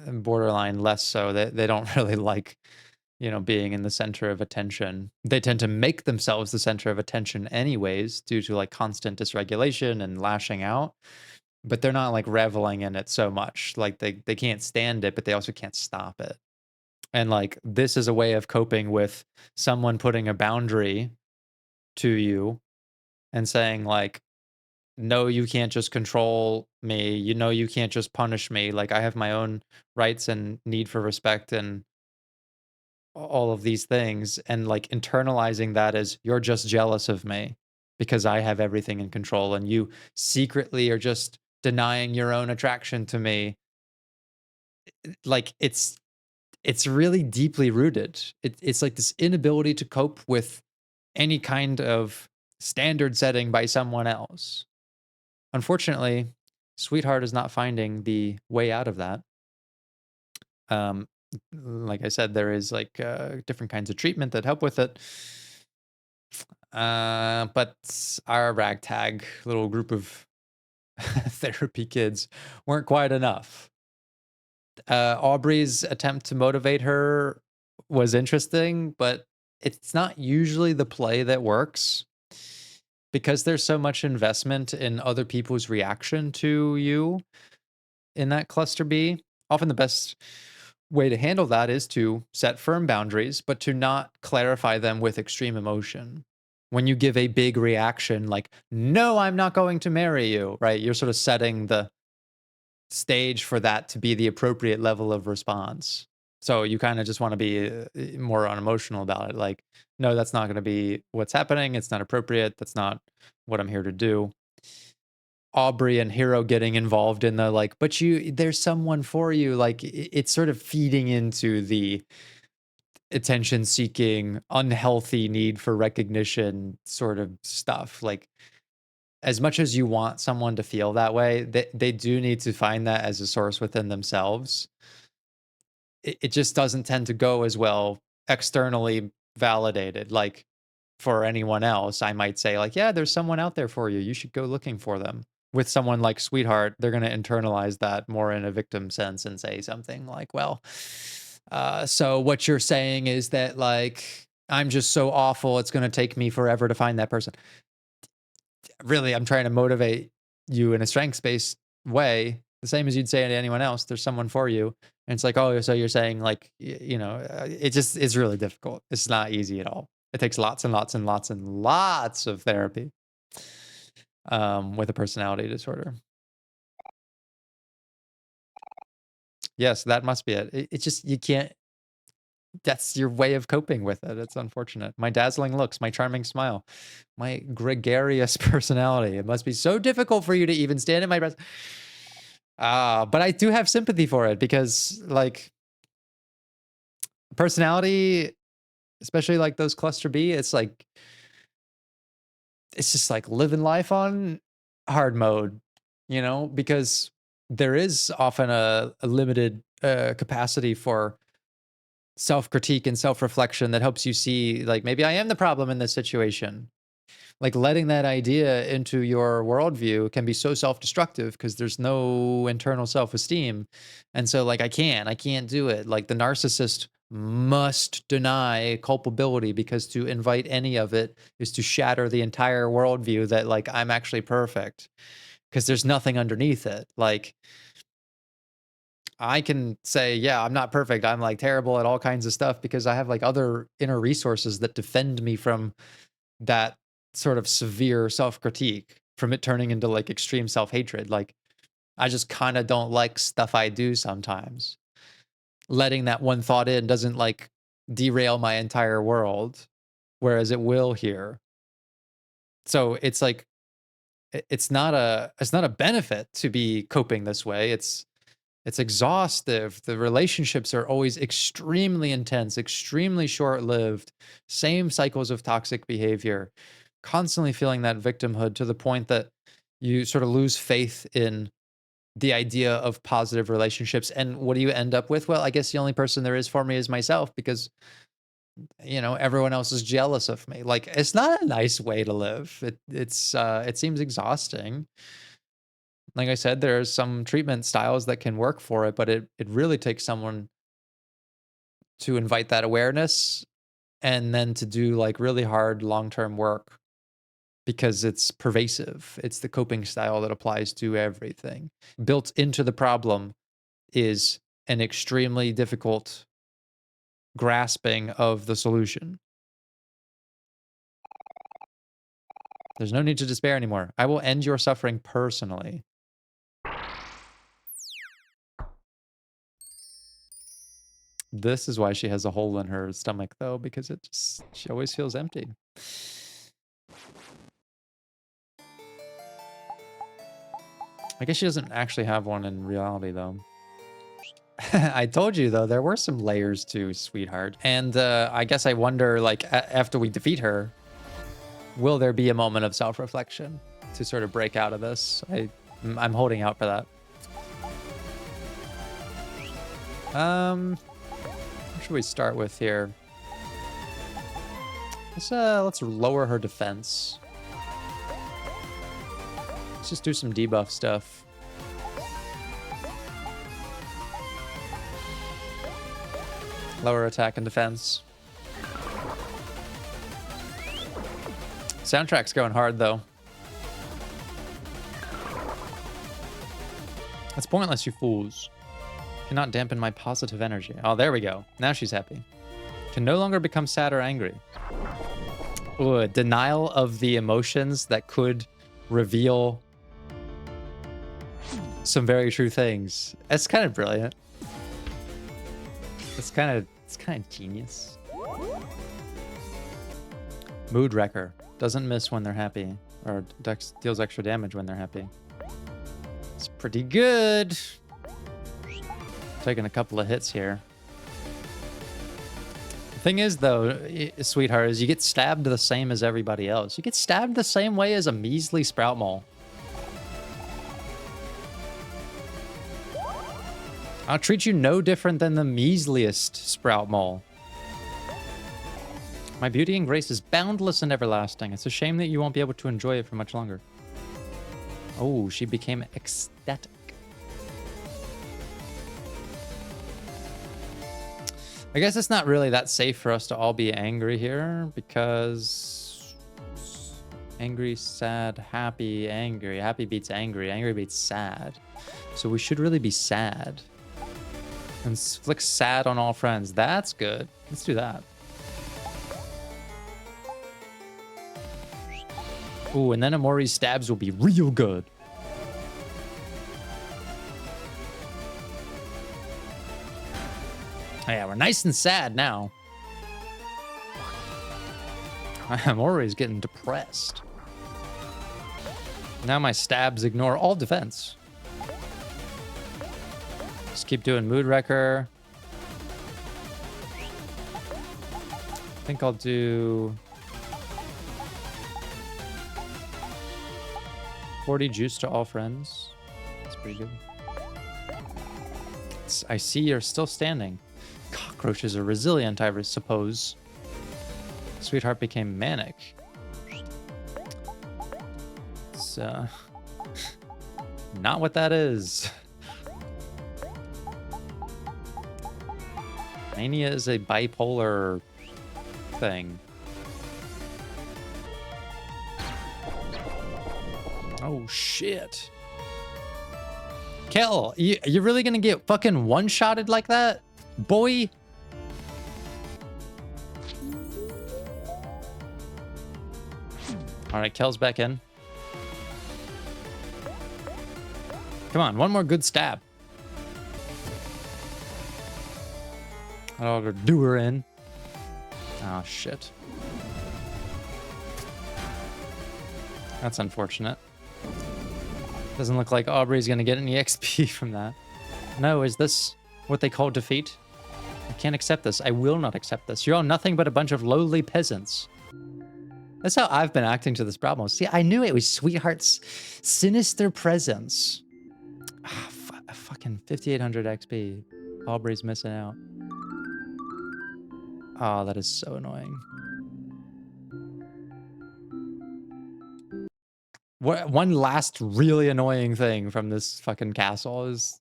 And borderline less so. They don't really like, being in the center of attention. They tend to make themselves the center of attention anyways, due to like constant dysregulation and lashing out. But they're not like reveling in it so much. Like they can't stand it, but they also can't stop it. And like this is a way of coping with someone putting a boundary to you and saying like, no, you can't just control me. You can't just punish me. Like I have my own rights and need for respect and all of these things. And like internalizing that as you're just jealous of me because I have everything in control and you secretly are just denying your own attraction to me. Like it's really deeply rooted. It's like this inability to cope with any kind of standard setting by someone else. Unfortunately, Sweetheart is not finding the way out of that. Um, like I said, there is like different kinds of treatment that help with it. But our ragtag little group of therapy kids weren't quite enough. Aubrey's attempt to motivate her was interesting, but it's not usually the play that works because there's so much investment in other people's reaction to you in that cluster B. Often the best way to handle that is to set firm boundaries, but to not clarify them with extreme emotion. When you give a big reaction like, no, I'm not going to marry you, right? You're sort of setting the stage for that to be the appropriate level of response. So you kind of just want to be more unemotional about it. Like, no, that's not going to be what's happening. It's not appropriate. That's not what I'm here to do. Aubrey and Hero getting involved in the like, but there's someone for you. Like, it's sort of feeding into the attention seeking, unhealthy need for recognition sort of stuff. Like, as much as you want someone to feel that way, they do need to find that as a source within themselves. It just doesn't tend to go as well externally validated. Like for anyone else, I might say, like, yeah, there's someone out there for you. You should go looking for them. With someone like Sweetheart, they're going to internalize that more in a victim sense and say something like, well, so what you're saying is that, like, I'm just so awful, it's going to take me forever to find that person. Really, I'm trying to motivate you in a strengths based way, the same as you'd say to anyone else. There's someone for you. And it's like, oh, so you're saying, like, it just is really difficult. It's not easy at all. It takes lots and lots and lots and lots of therapy with a personality disorder. Yes, that must be it. It's just, you can't, that's your way of coping with it. It's unfortunate. My dazzling looks, my charming smile, my gregarious personality. It must be so difficult for you to even stand in my presence. But I do have sympathy for it because, like, personality, especially like those cluster B, it's like, it's just like living life on hard mode, you know, because there is often a limited capacity for self-critique and self-reflection that helps you see, like, maybe I am the problem in this situation. Like, letting that idea into your worldview can be so self-destructive because there's no internal self-esteem. And so, like, I can't do it. Like, the narcissist must deny culpability because to invite any of it is to shatter the entire worldview that, like, I'm actually perfect because there's nothing underneath it. Like, I can say, yeah, I'm not perfect. I'm like terrible at all kinds of stuff because I have like other inner resources that defend me from that sort of severe self-critique, from it turning into like extreme self-hatred. Like, I just kind of don't like stuff I do sometimes. Letting that one thought in doesn't like derail my entire world, whereas it will here. So it's like, it's not a benefit to be coping this way. It's exhaustive. The relationships are always extremely intense, extremely short-lived, same cycles of toxic behavior, constantly feeling that victimhood to the point that you sort of lose faith in the idea of positive relationships. And what do you end up with? Well, I guess the only person there is for me is myself because, you know, everyone else is jealous of me. Like, it's not a nice way to live. It seems exhausting. Like I said, there's some treatment styles that can work for it, but it really takes someone to invite that awareness and then to do like really hard long-term work because it's pervasive. It's the coping style that applies to everything. Built into the problem is an extremely difficult grasping of the solution. There's no need to despair anymore. I will end your suffering personally. This is why she has a hole in her stomach, though, because she always feels empty. I guess she doesn't actually have one in reality, though. I told you, though, there were some layers to Sweetheart. And I guess I wonder, like, after we defeat her, will there be a moment of self-reflection to sort of break out of this? I'm holding out for that. What should we start with here? Let's lower her defense. Let's just do some debuff stuff. Lower attack and defense. Soundtrack's going hard, though. It's pointless, you fools. Cannot dampen my positive energy. Oh, there we go. Now she's happy. Can no longer become sad or angry. Ooh, denial of the emotions that could reveal some very true things. That's kind of brilliant. It's kind of genius. Mood Wrecker. Doesn't miss when they're happy. Or deals extra damage when they're happy. It's pretty good. Taking a couple of hits here. The thing is, though, Sweetheart, is you get stabbed the same as everybody else. You get stabbed the same way as a measly sprout mole. I'll treat you no different than the measliest sprout mole. My beauty and grace is boundless and everlasting. It's a shame that you won't be able to enjoy it for much longer. Oh, she became ecstatic. I guess it's not really that safe for us to all be angry here because angry, sad, happy, angry. Happy beats angry. Angry beats sad. So we should really be sad. And flick sad on all friends. That's good. Let's do that. Ooh, and then Omori's stabs will be real good. Oh, yeah, we're nice and sad now. Omori's getting depressed. Now my stabs ignore all defense. Just keep doing Mood Wrecker. I think I'll do 40 juice to all friends. That's pretty good. I see you're still standing. Cockroaches are resilient, I suppose. Sweetheart became manic. It's not what that is. Mania is a bipolar thing. Oh shit. Kel, you're really gonna get fucking one-shotted like that? Boy. Alright, Kel's back in. Come on, one more good stab. I'll do her in. Oh shit. That's unfortunate. Doesn't look like Aubrey's gonna get any XP from that. No, is this what they call defeat? I can't accept this. I will not accept this. You're all nothing but a bunch of lowly peasants. That's how I've been acting to this problem. See, I knew it was Sweetheart's sinister presence. Ah, fucking 5,800 XP. Aubrey's missing out. Oh, that is so annoying. One last really annoying thing from this fucking castle is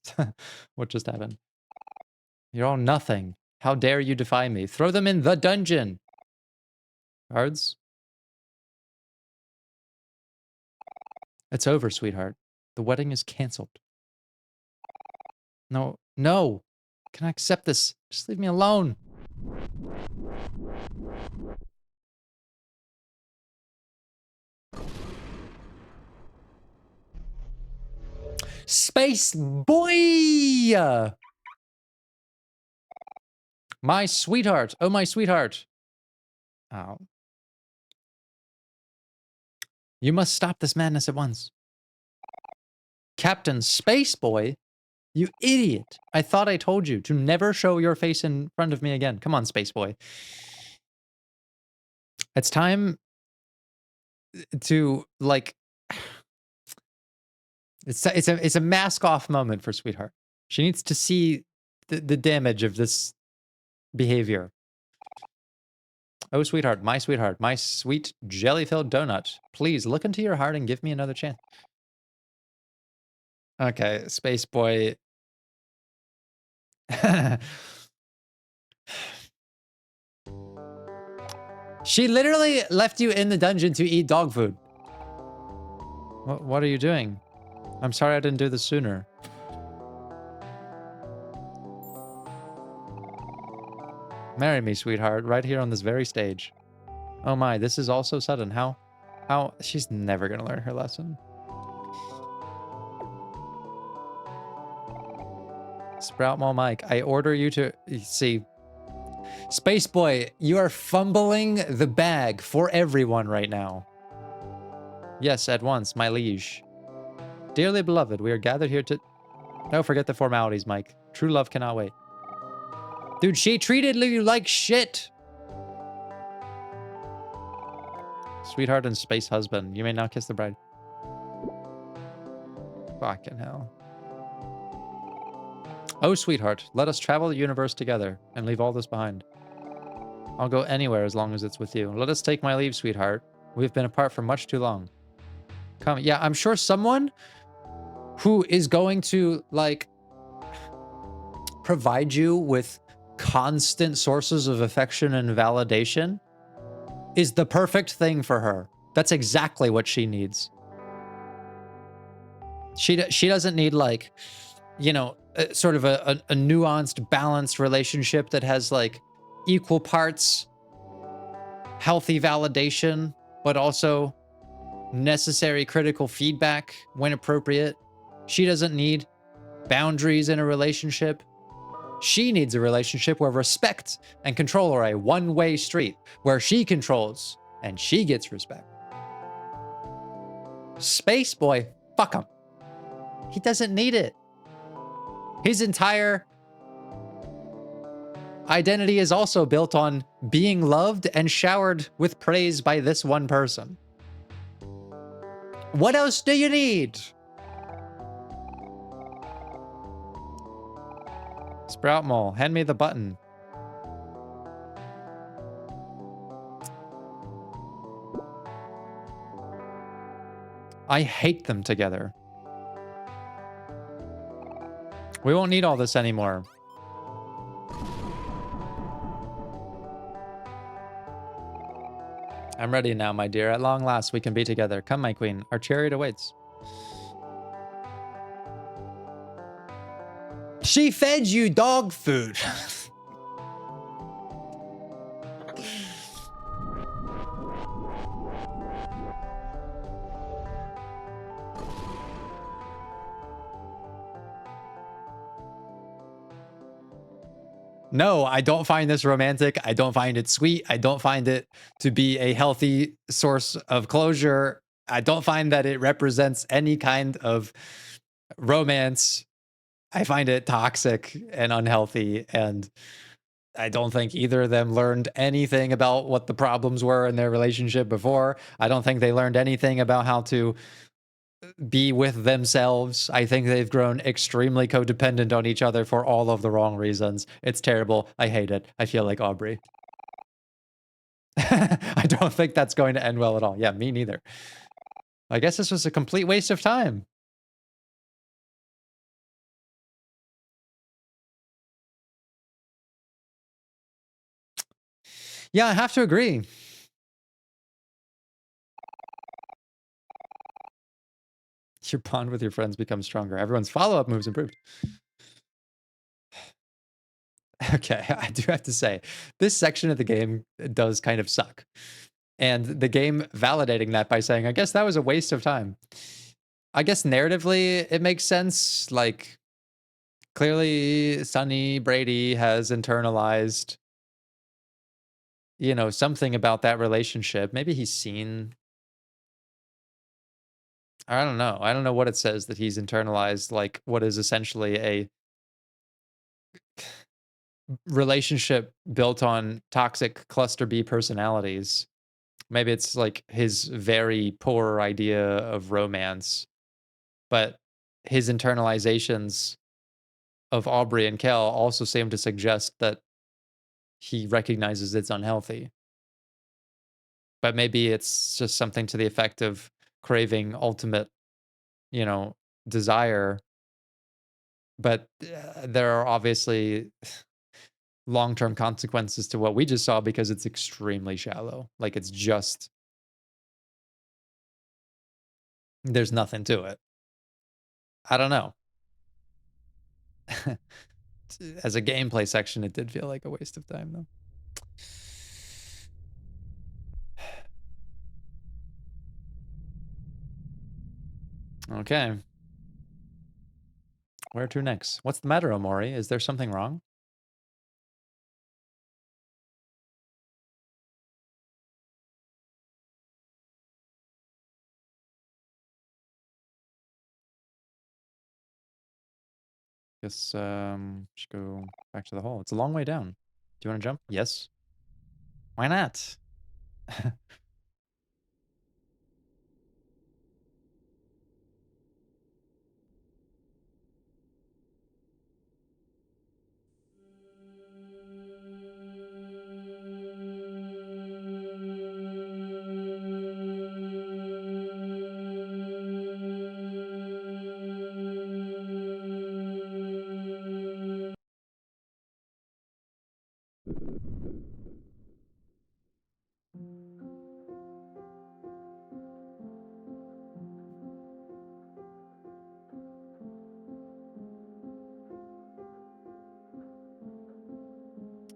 what just happened. You're all nothing. How dare you defy me? Throw them in the dungeon. Cards? It's over, sweetheart. The wedding is canceled. No, no. Can I accept this? Just leave me alone. Space boy! My sweetheart. Oh, my sweetheart. Oh. You must stop this madness at once. Captain Spaceboy? You idiot. I thought I told you to never show your face in front of me again. Come on, Spaceboy. It's time to, like... It's a mask-off moment for Sweetheart. She needs to see the damage of this behavior. Oh, sweetheart, my sweet jelly-filled donut. Please look into your heart and give me another chance. Okay, Space Boy. She literally left you in the dungeon to eat dog food. What are you doing? I'm sorry I didn't do this sooner. Marry me, sweetheart, right here on this very stage. Oh my, this is all so sudden. How? She's never gonna learn her lesson. Sprout Mall Mike, I order you to... See... Space Boy, you are fumbling the bag for everyone right now. Yes, at once, my liege. Dearly beloved, we are gathered here to... No, forget the formalities, Mike. True love cannot wait. Dude, she treated you like shit. Sweetheart and space husband, you may now kiss the bride. Fucking hell. Oh, sweetheart, let us travel the universe together and leave all this behind. I'll go anywhere as long as it's with you. Let us take my leave, sweetheart. We've been apart for much too long. Come, yeah, I'm sure someone who is going to, like, provide you with constant sources of affection and validation is the perfect thing for her. That's exactly what she needs. She doesn't need, like, you know, sort of a nuanced, balanced relationship that has, like, equal parts healthy validation, but also necessary critical feedback when appropriate. She doesn't need boundaries in a relationship. She needs a relationship where respect and control are a one-way street, where she controls and she gets respect. Spaceboy, fuck him. He doesn't need it. His entire identity is also built on being loved and showered with praise by this one person. What else do you need? Sprout Mole, hand me the button. I hate them together. We won't need all this anymore. I'm ready now, my dear. At long last, we can be together. Come, my queen. Our chariot awaits. She fed you dog food. No, I don't find this romantic. I don't find it sweet. I don't find it to be a healthy source of closure. I don't find that it represents any kind of romance. I find it toxic and unhealthy, and I don't think either of them learned anything about what the problems were in their relationship before. I don't think they learned anything about how to be with themselves. I think they've grown extremely codependent on each other for all of the wrong reasons. It's terrible. I hate it. I feel like Aubrey. I don't think that's going to end well at all. Yeah, me neither. I guess this was a complete waste of time. Yeah, I have to agree. Your bond with your friends becomes stronger. Everyone's follow-up moves improved. Okay, I do have to say, this section of the game does kind of suck. And the game validating that by saying, I guess that was a waste of time. I guess narratively, it makes sense. Like, clearly, Sonny Brady has internalized, you know, something about that relationship. Maybe he's seen... I don't know. I don't know what it says that he's internalized, like, what is essentially a relationship built on toxic cluster B personalities. Maybe it's like his very poor idea of romance, but his internalizations of Aubrey and Kel also seem to suggest that he recognizes it's unhealthy. But maybe it's just something to the effect of craving ultimate, you know, desire. But there are obviously long-term consequences to what we just saw because it's extremely shallow. Like, it's just... there's nothing to it. I don't know. As a gameplay section, it did feel like a waste of time, though. Okay. Where to next? What's the matter, Omori? Is there something wrong? Guess should go back to the hole. It's a long way down. Do you want to jump? Yes. Why not?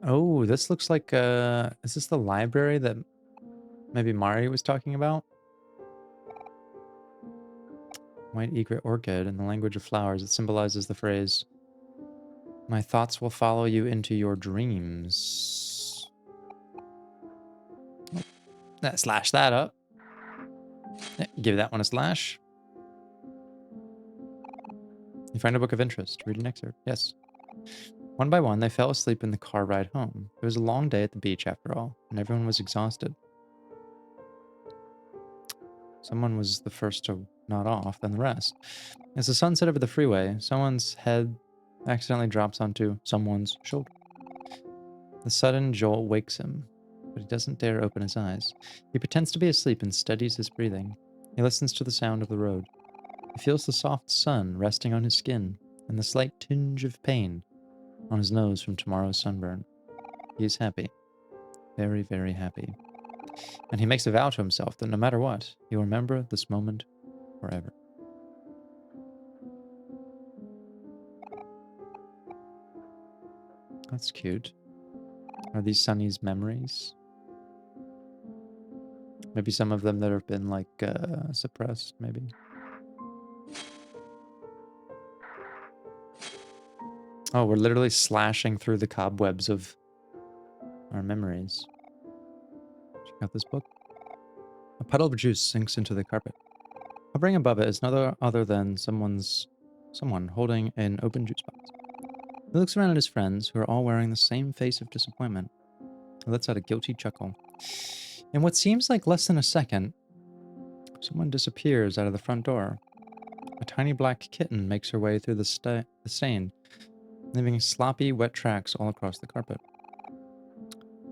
Oh, this looks like is this the library that maybe Mari was talking about? white egret orchid. In the language of flowers, it symbolizes the phrase, "My thoughts will follow you into your dreams." Let's slash that up. Yeah, give that one a slash. You find a book of interest. Read an excerpt. Yes. One by one, they fell asleep in the car ride home. It was a long day at the beach, after all, and everyone was exhausted. Someone was the first to nod off, then the rest. As the sun set over the freeway, someone's head accidentally drops onto someone's shoulder. The sudden jolt wakes him, but he doesn't dare open his eyes. He pretends to be asleep and steadies his breathing. He listens to the sound of the road. He feels the soft sun resting on his skin and the slight tinge of pain on his nose from tomorrow's sunburn. He is happy. Very, very happy. And he makes a vow to himself that no matter what, he will remember this moment forever. That's cute. Are these Sunny's memories? Maybe some of them that have been, like, suppressed, maybe. Oh, we're literally slashing through the cobwebs of our memories. Check out this book. A puddle of juice sinks into the carpet. Hovering above it is none other than someone holding an open juice box. He looks around at his friends, who are all wearing the same face of disappointment. He lets out a guilty chuckle. In what seems like less than a second, someone disappears out of the front door. A tiny black kitten makes her way through the stain, leaving sloppy, wet tracks all across the carpet.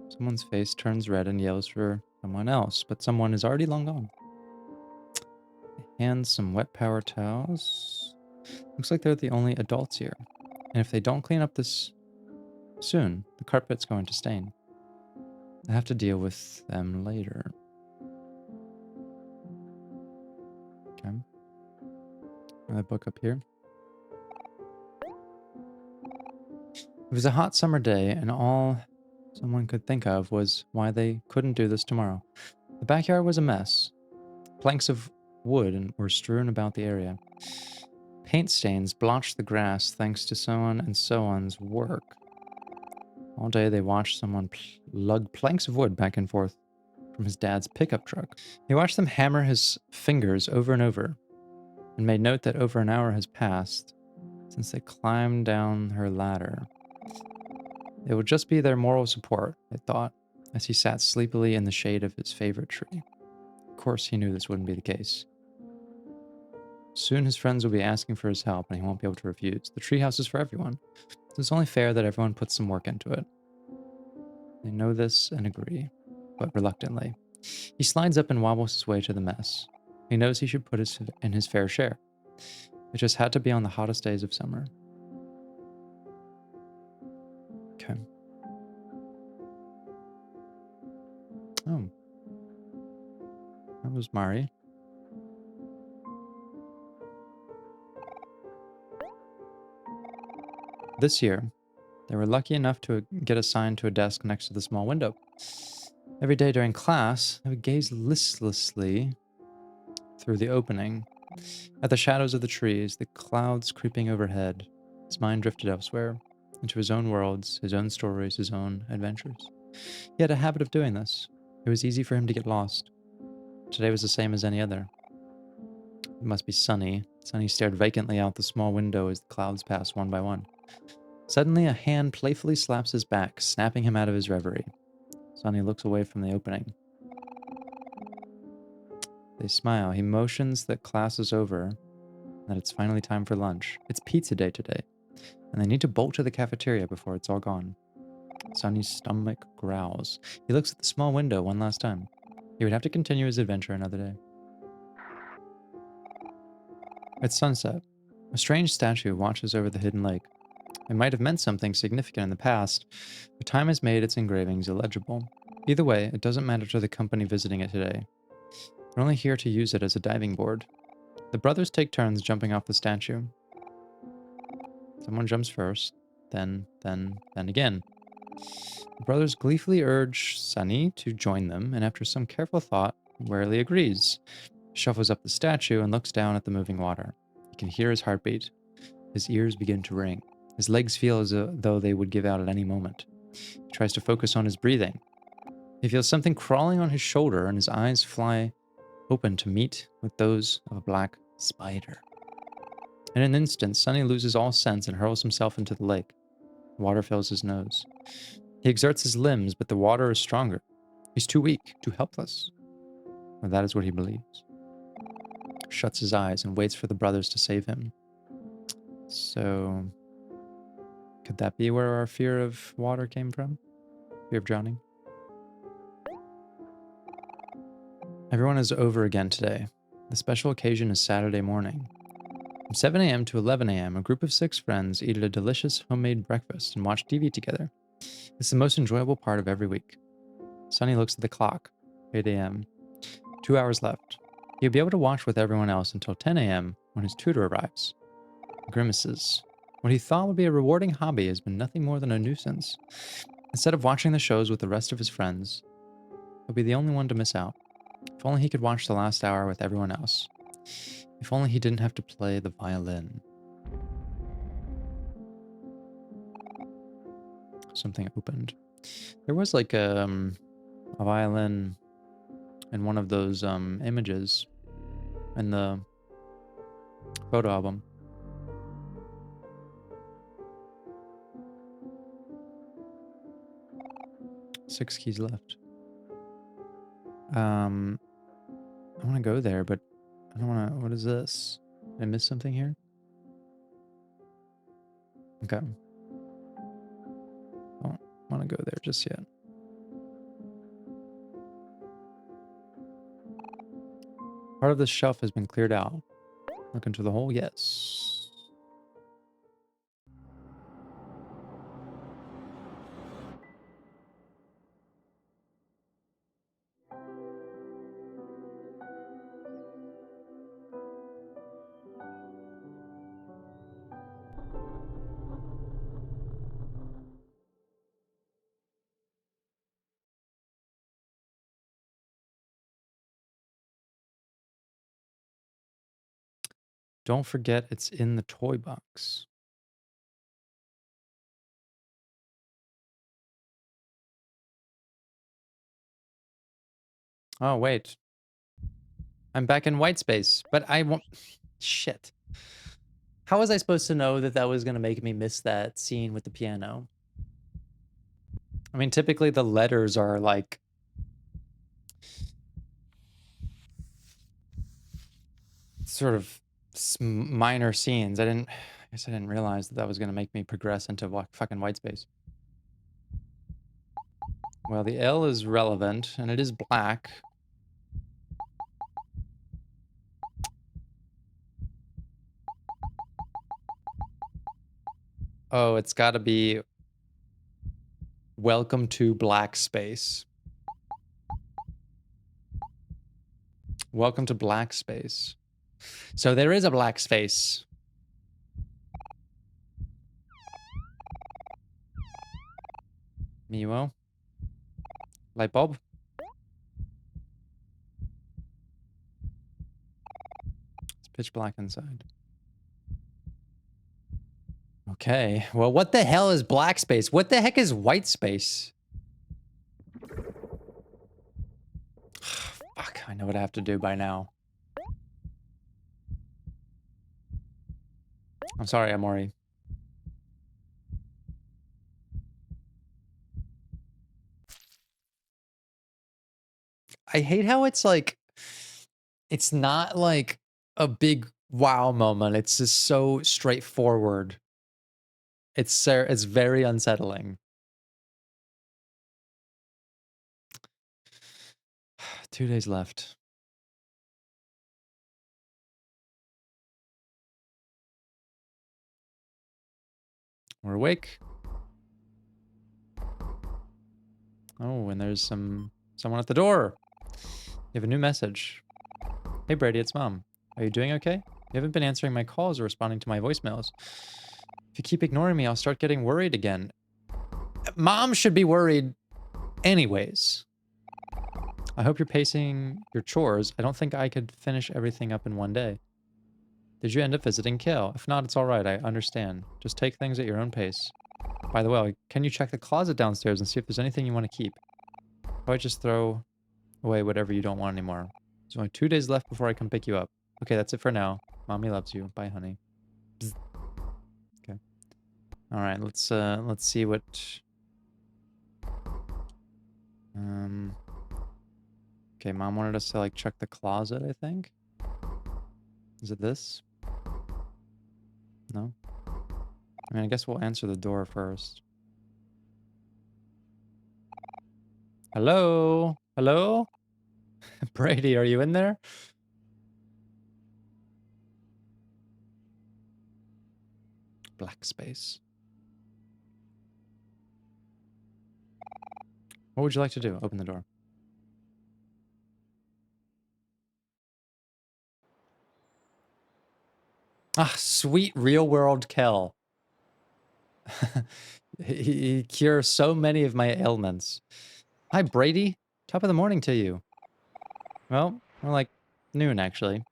Someone's face turns red and yells for someone else, but someone is already long gone. Hands some wet power towels. Looks like they're the only adults here. And if they don't clean up this soon, the carpet's going to stain. I have to deal with them later. Okay. Another book up here. It was a hot summer day, and all someone could think of was why they couldn't do this tomorrow. The backyard was a mess. Planks of wood were strewn about the area. Paint stains blotched the grass thanks to so-on and so-on's work. All day they watched someone lug planks of wood back and forth from his dad's pickup truck. He watched them hammer his fingers over and over, and made note that over an hour has passed since they climbed down her ladder. It would just be their moral support, I thought, as he sat sleepily in the shade of his favorite tree. Of course, he knew this wouldn't be the case. Soon his friends will be asking for his help, and he won't be able to refuse. The treehouse is for everyone, so it's only fair that everyone puts some work into it. They know this and agree, but reluctantly. He slides up and wobbles his way to the mess. He knows he should put in his fair share. It just had to be on the hottest days of summer. Okay. Oh. That was Mari. This year, they were lucky enough to get assigned to a desk next to the small window. Every day during class, they would gaze listlessly through the opening at the shadows of the trees, the clouds creeping overhead. His mind drifted elsewhere, into his own worlds, his own stories, his own adventures. He had a habit of doing this. It was easy for him to get lost. Today was the same as any other. It must be Sunny. Sunny stared vacantly out the small window as the clouds passed one by one. Suddenly, a hand playfully slaps his back, snapping him out of his reverie. Sunny looks away from the opening. They smile. He motions that class is over, and that it's finally time for lunch. It's pizza day today, and they need to bolt to the cafeteria before it's all gone. Sunny's stomach growls. He looks at the small window one last time. He would have to continue his adventure another day. It's sunset. A strange statue watches over the hidden lake. It might have meant something significant in the past, but time has made its engravings illegible. Either way, it doesn't matter to the company visiting it today. They're only here to use it as a diving board. The brothers take turns jumping off the statue. Someone jumps first, then again. The brothers gleefully urge Sunny to join them, and after some careful thought, warily agrees. He shuffles up the statue and looks down at the moving water. He can hear his heartbeat. His ears begin to ring. His legs feel as though they would give out at any moment. He tries to focus on his breathing. He feels something crawling on his shoulder, and his eyes fly open to meet with those of a black spider. In an instant, Sunny loses all sense and hurls himself into the lake. Water fills his nose. He exerts his limbs, but the water is stronger. He's too weak, too helpless. Or that is what he believes. Shuts his eyes and waits for the brothers to save him. So, could that be where our fear of water came from? Fear of drowning? Everyone is over again today. The special occasion is Saturday morning. From 7 a.m. to 11 a.m., a group of 6 friends eat a delicious homemade breakfast and watch TV together. It's the most enjoyable part of every week. Sunny looks at the clock. 8 a.m. 2 hours left. He'll be able to watch with everyone else until 10 a.m. when his tutor arrives. He grimaces. What he thought would be a rewarding hobby has been nothing more than a nuisance. Instead of watching the shows with the rest of his friends, he'll be the only one to miss out. If only he could watch the last hour with everyone else. If only he didn't have to play the violin. Something opened. There was like a violin in one of those images in the photo album. Six keys left. I want to go there, but I don't want to. What is this? Did I miss something here? Okay. I don't want to go there just yet. Part of the shelf has been cleared out. Look into the hole. Yes. Don't forget it's in the toy box. Oh, wait. I'm back in white space, but I won't... Shit. How was I supposed to know that that was going to make me miss that scene with the piano? I mean, typically the letters are like... sort of minor scenes. I guess I didn't realize that that was going to make me progress into fucking white space. Well, the L is relevant, and it is black. Oh, it's got to be welcome to black space. Welcome to black space. So there is a black space. Miwo. Light bulb. It's pitch black inside. Okay. Well, what the hell is black space? What the heck is white space? Fuck, I know what I have to do by now. I'm sorry, Omori. I hate how it's like, it's not like a big wow moment. It's just so straightforward. It's very unsettling. 2 days left. We're awake. Oh, and there's someone at the door. You have a new message. Hey Brady, it's Mom. Are you doing okay? You haven't been answering my calls or responding to my voicemails. If you keep ignoring me, I'll start getting worried again. Mom should be worried anyways. I hope you're pacing your chores. I don't think I could finish everything up in one day. Did you end up visiting Kale? If not, it's all right. I understand. Just take things at your own pace. By the way, can you check the closet downstairs and see if there's anything you want to keep? Or just throw away whatever you don't want anymore. There's only 2 days left before I come pick you up. Okay, that's it for now. Mommy loves you. Bye, honey. Bzz. Okay. All right, let's see what okay, Mom wanted us to like check the closet, I think. Is it this? No? I mean, I guess we'll answer the door first. Hello? Hello? Brady, are you in there? Black space. What would you like to do? Open the door. Ah, sweet real world Kel. he cures so many of my ailments. Hi, Brady. Top of the morning to you. Well, more like noon, actually.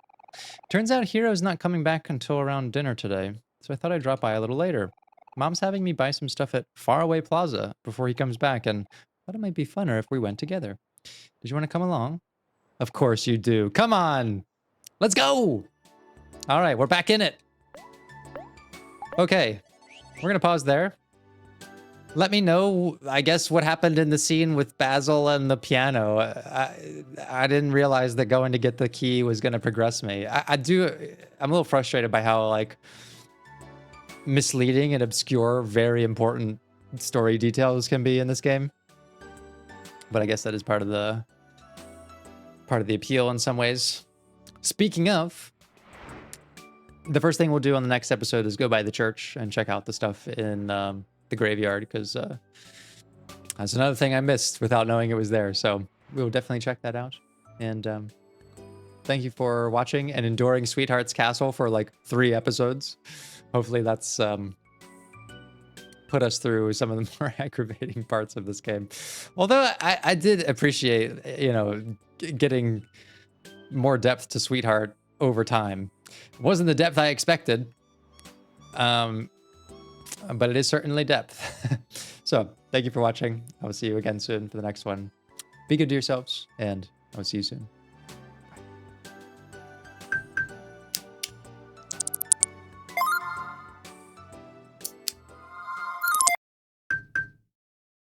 Turns out Hero's not coming back until around dinner today, so I thought I'd drop by a little later. Mom's having me buy some stuff at Faraway Plaza before he comes back, and thought it might be funner if we went together. Did you want to come along? Of course you do. Come on! Let's go! All right, we're back in it. Okay, we're gonna pause there. Let me know, I guess, what happened in the scene with Basil and the piano. I didn't realize that going to get the key was going to progress me. I'm a little frustrated by how, like, misleading and obscure very important story details can be in this game. But I guess that is part of the appeal in some ways. Speaking of, the first thing we'll do on the next episode is go by the church and check out the stuff in the graveyard, because that's another thing I missed without knowing it was there. So we will definitely check that out. And thank you for watching and enduring Sweetheart's Castle for like 3 episodes. Hopefully that's put us through some of the more aggravating parts of this game. Although I did appreciate, you know, getting more depth to Sweetheart over time. It wasn't the depth I expected. But it is certainly depth. So thank you for watching. I will see you again soon for the next one. Be good to yourselves, and I will see you soon.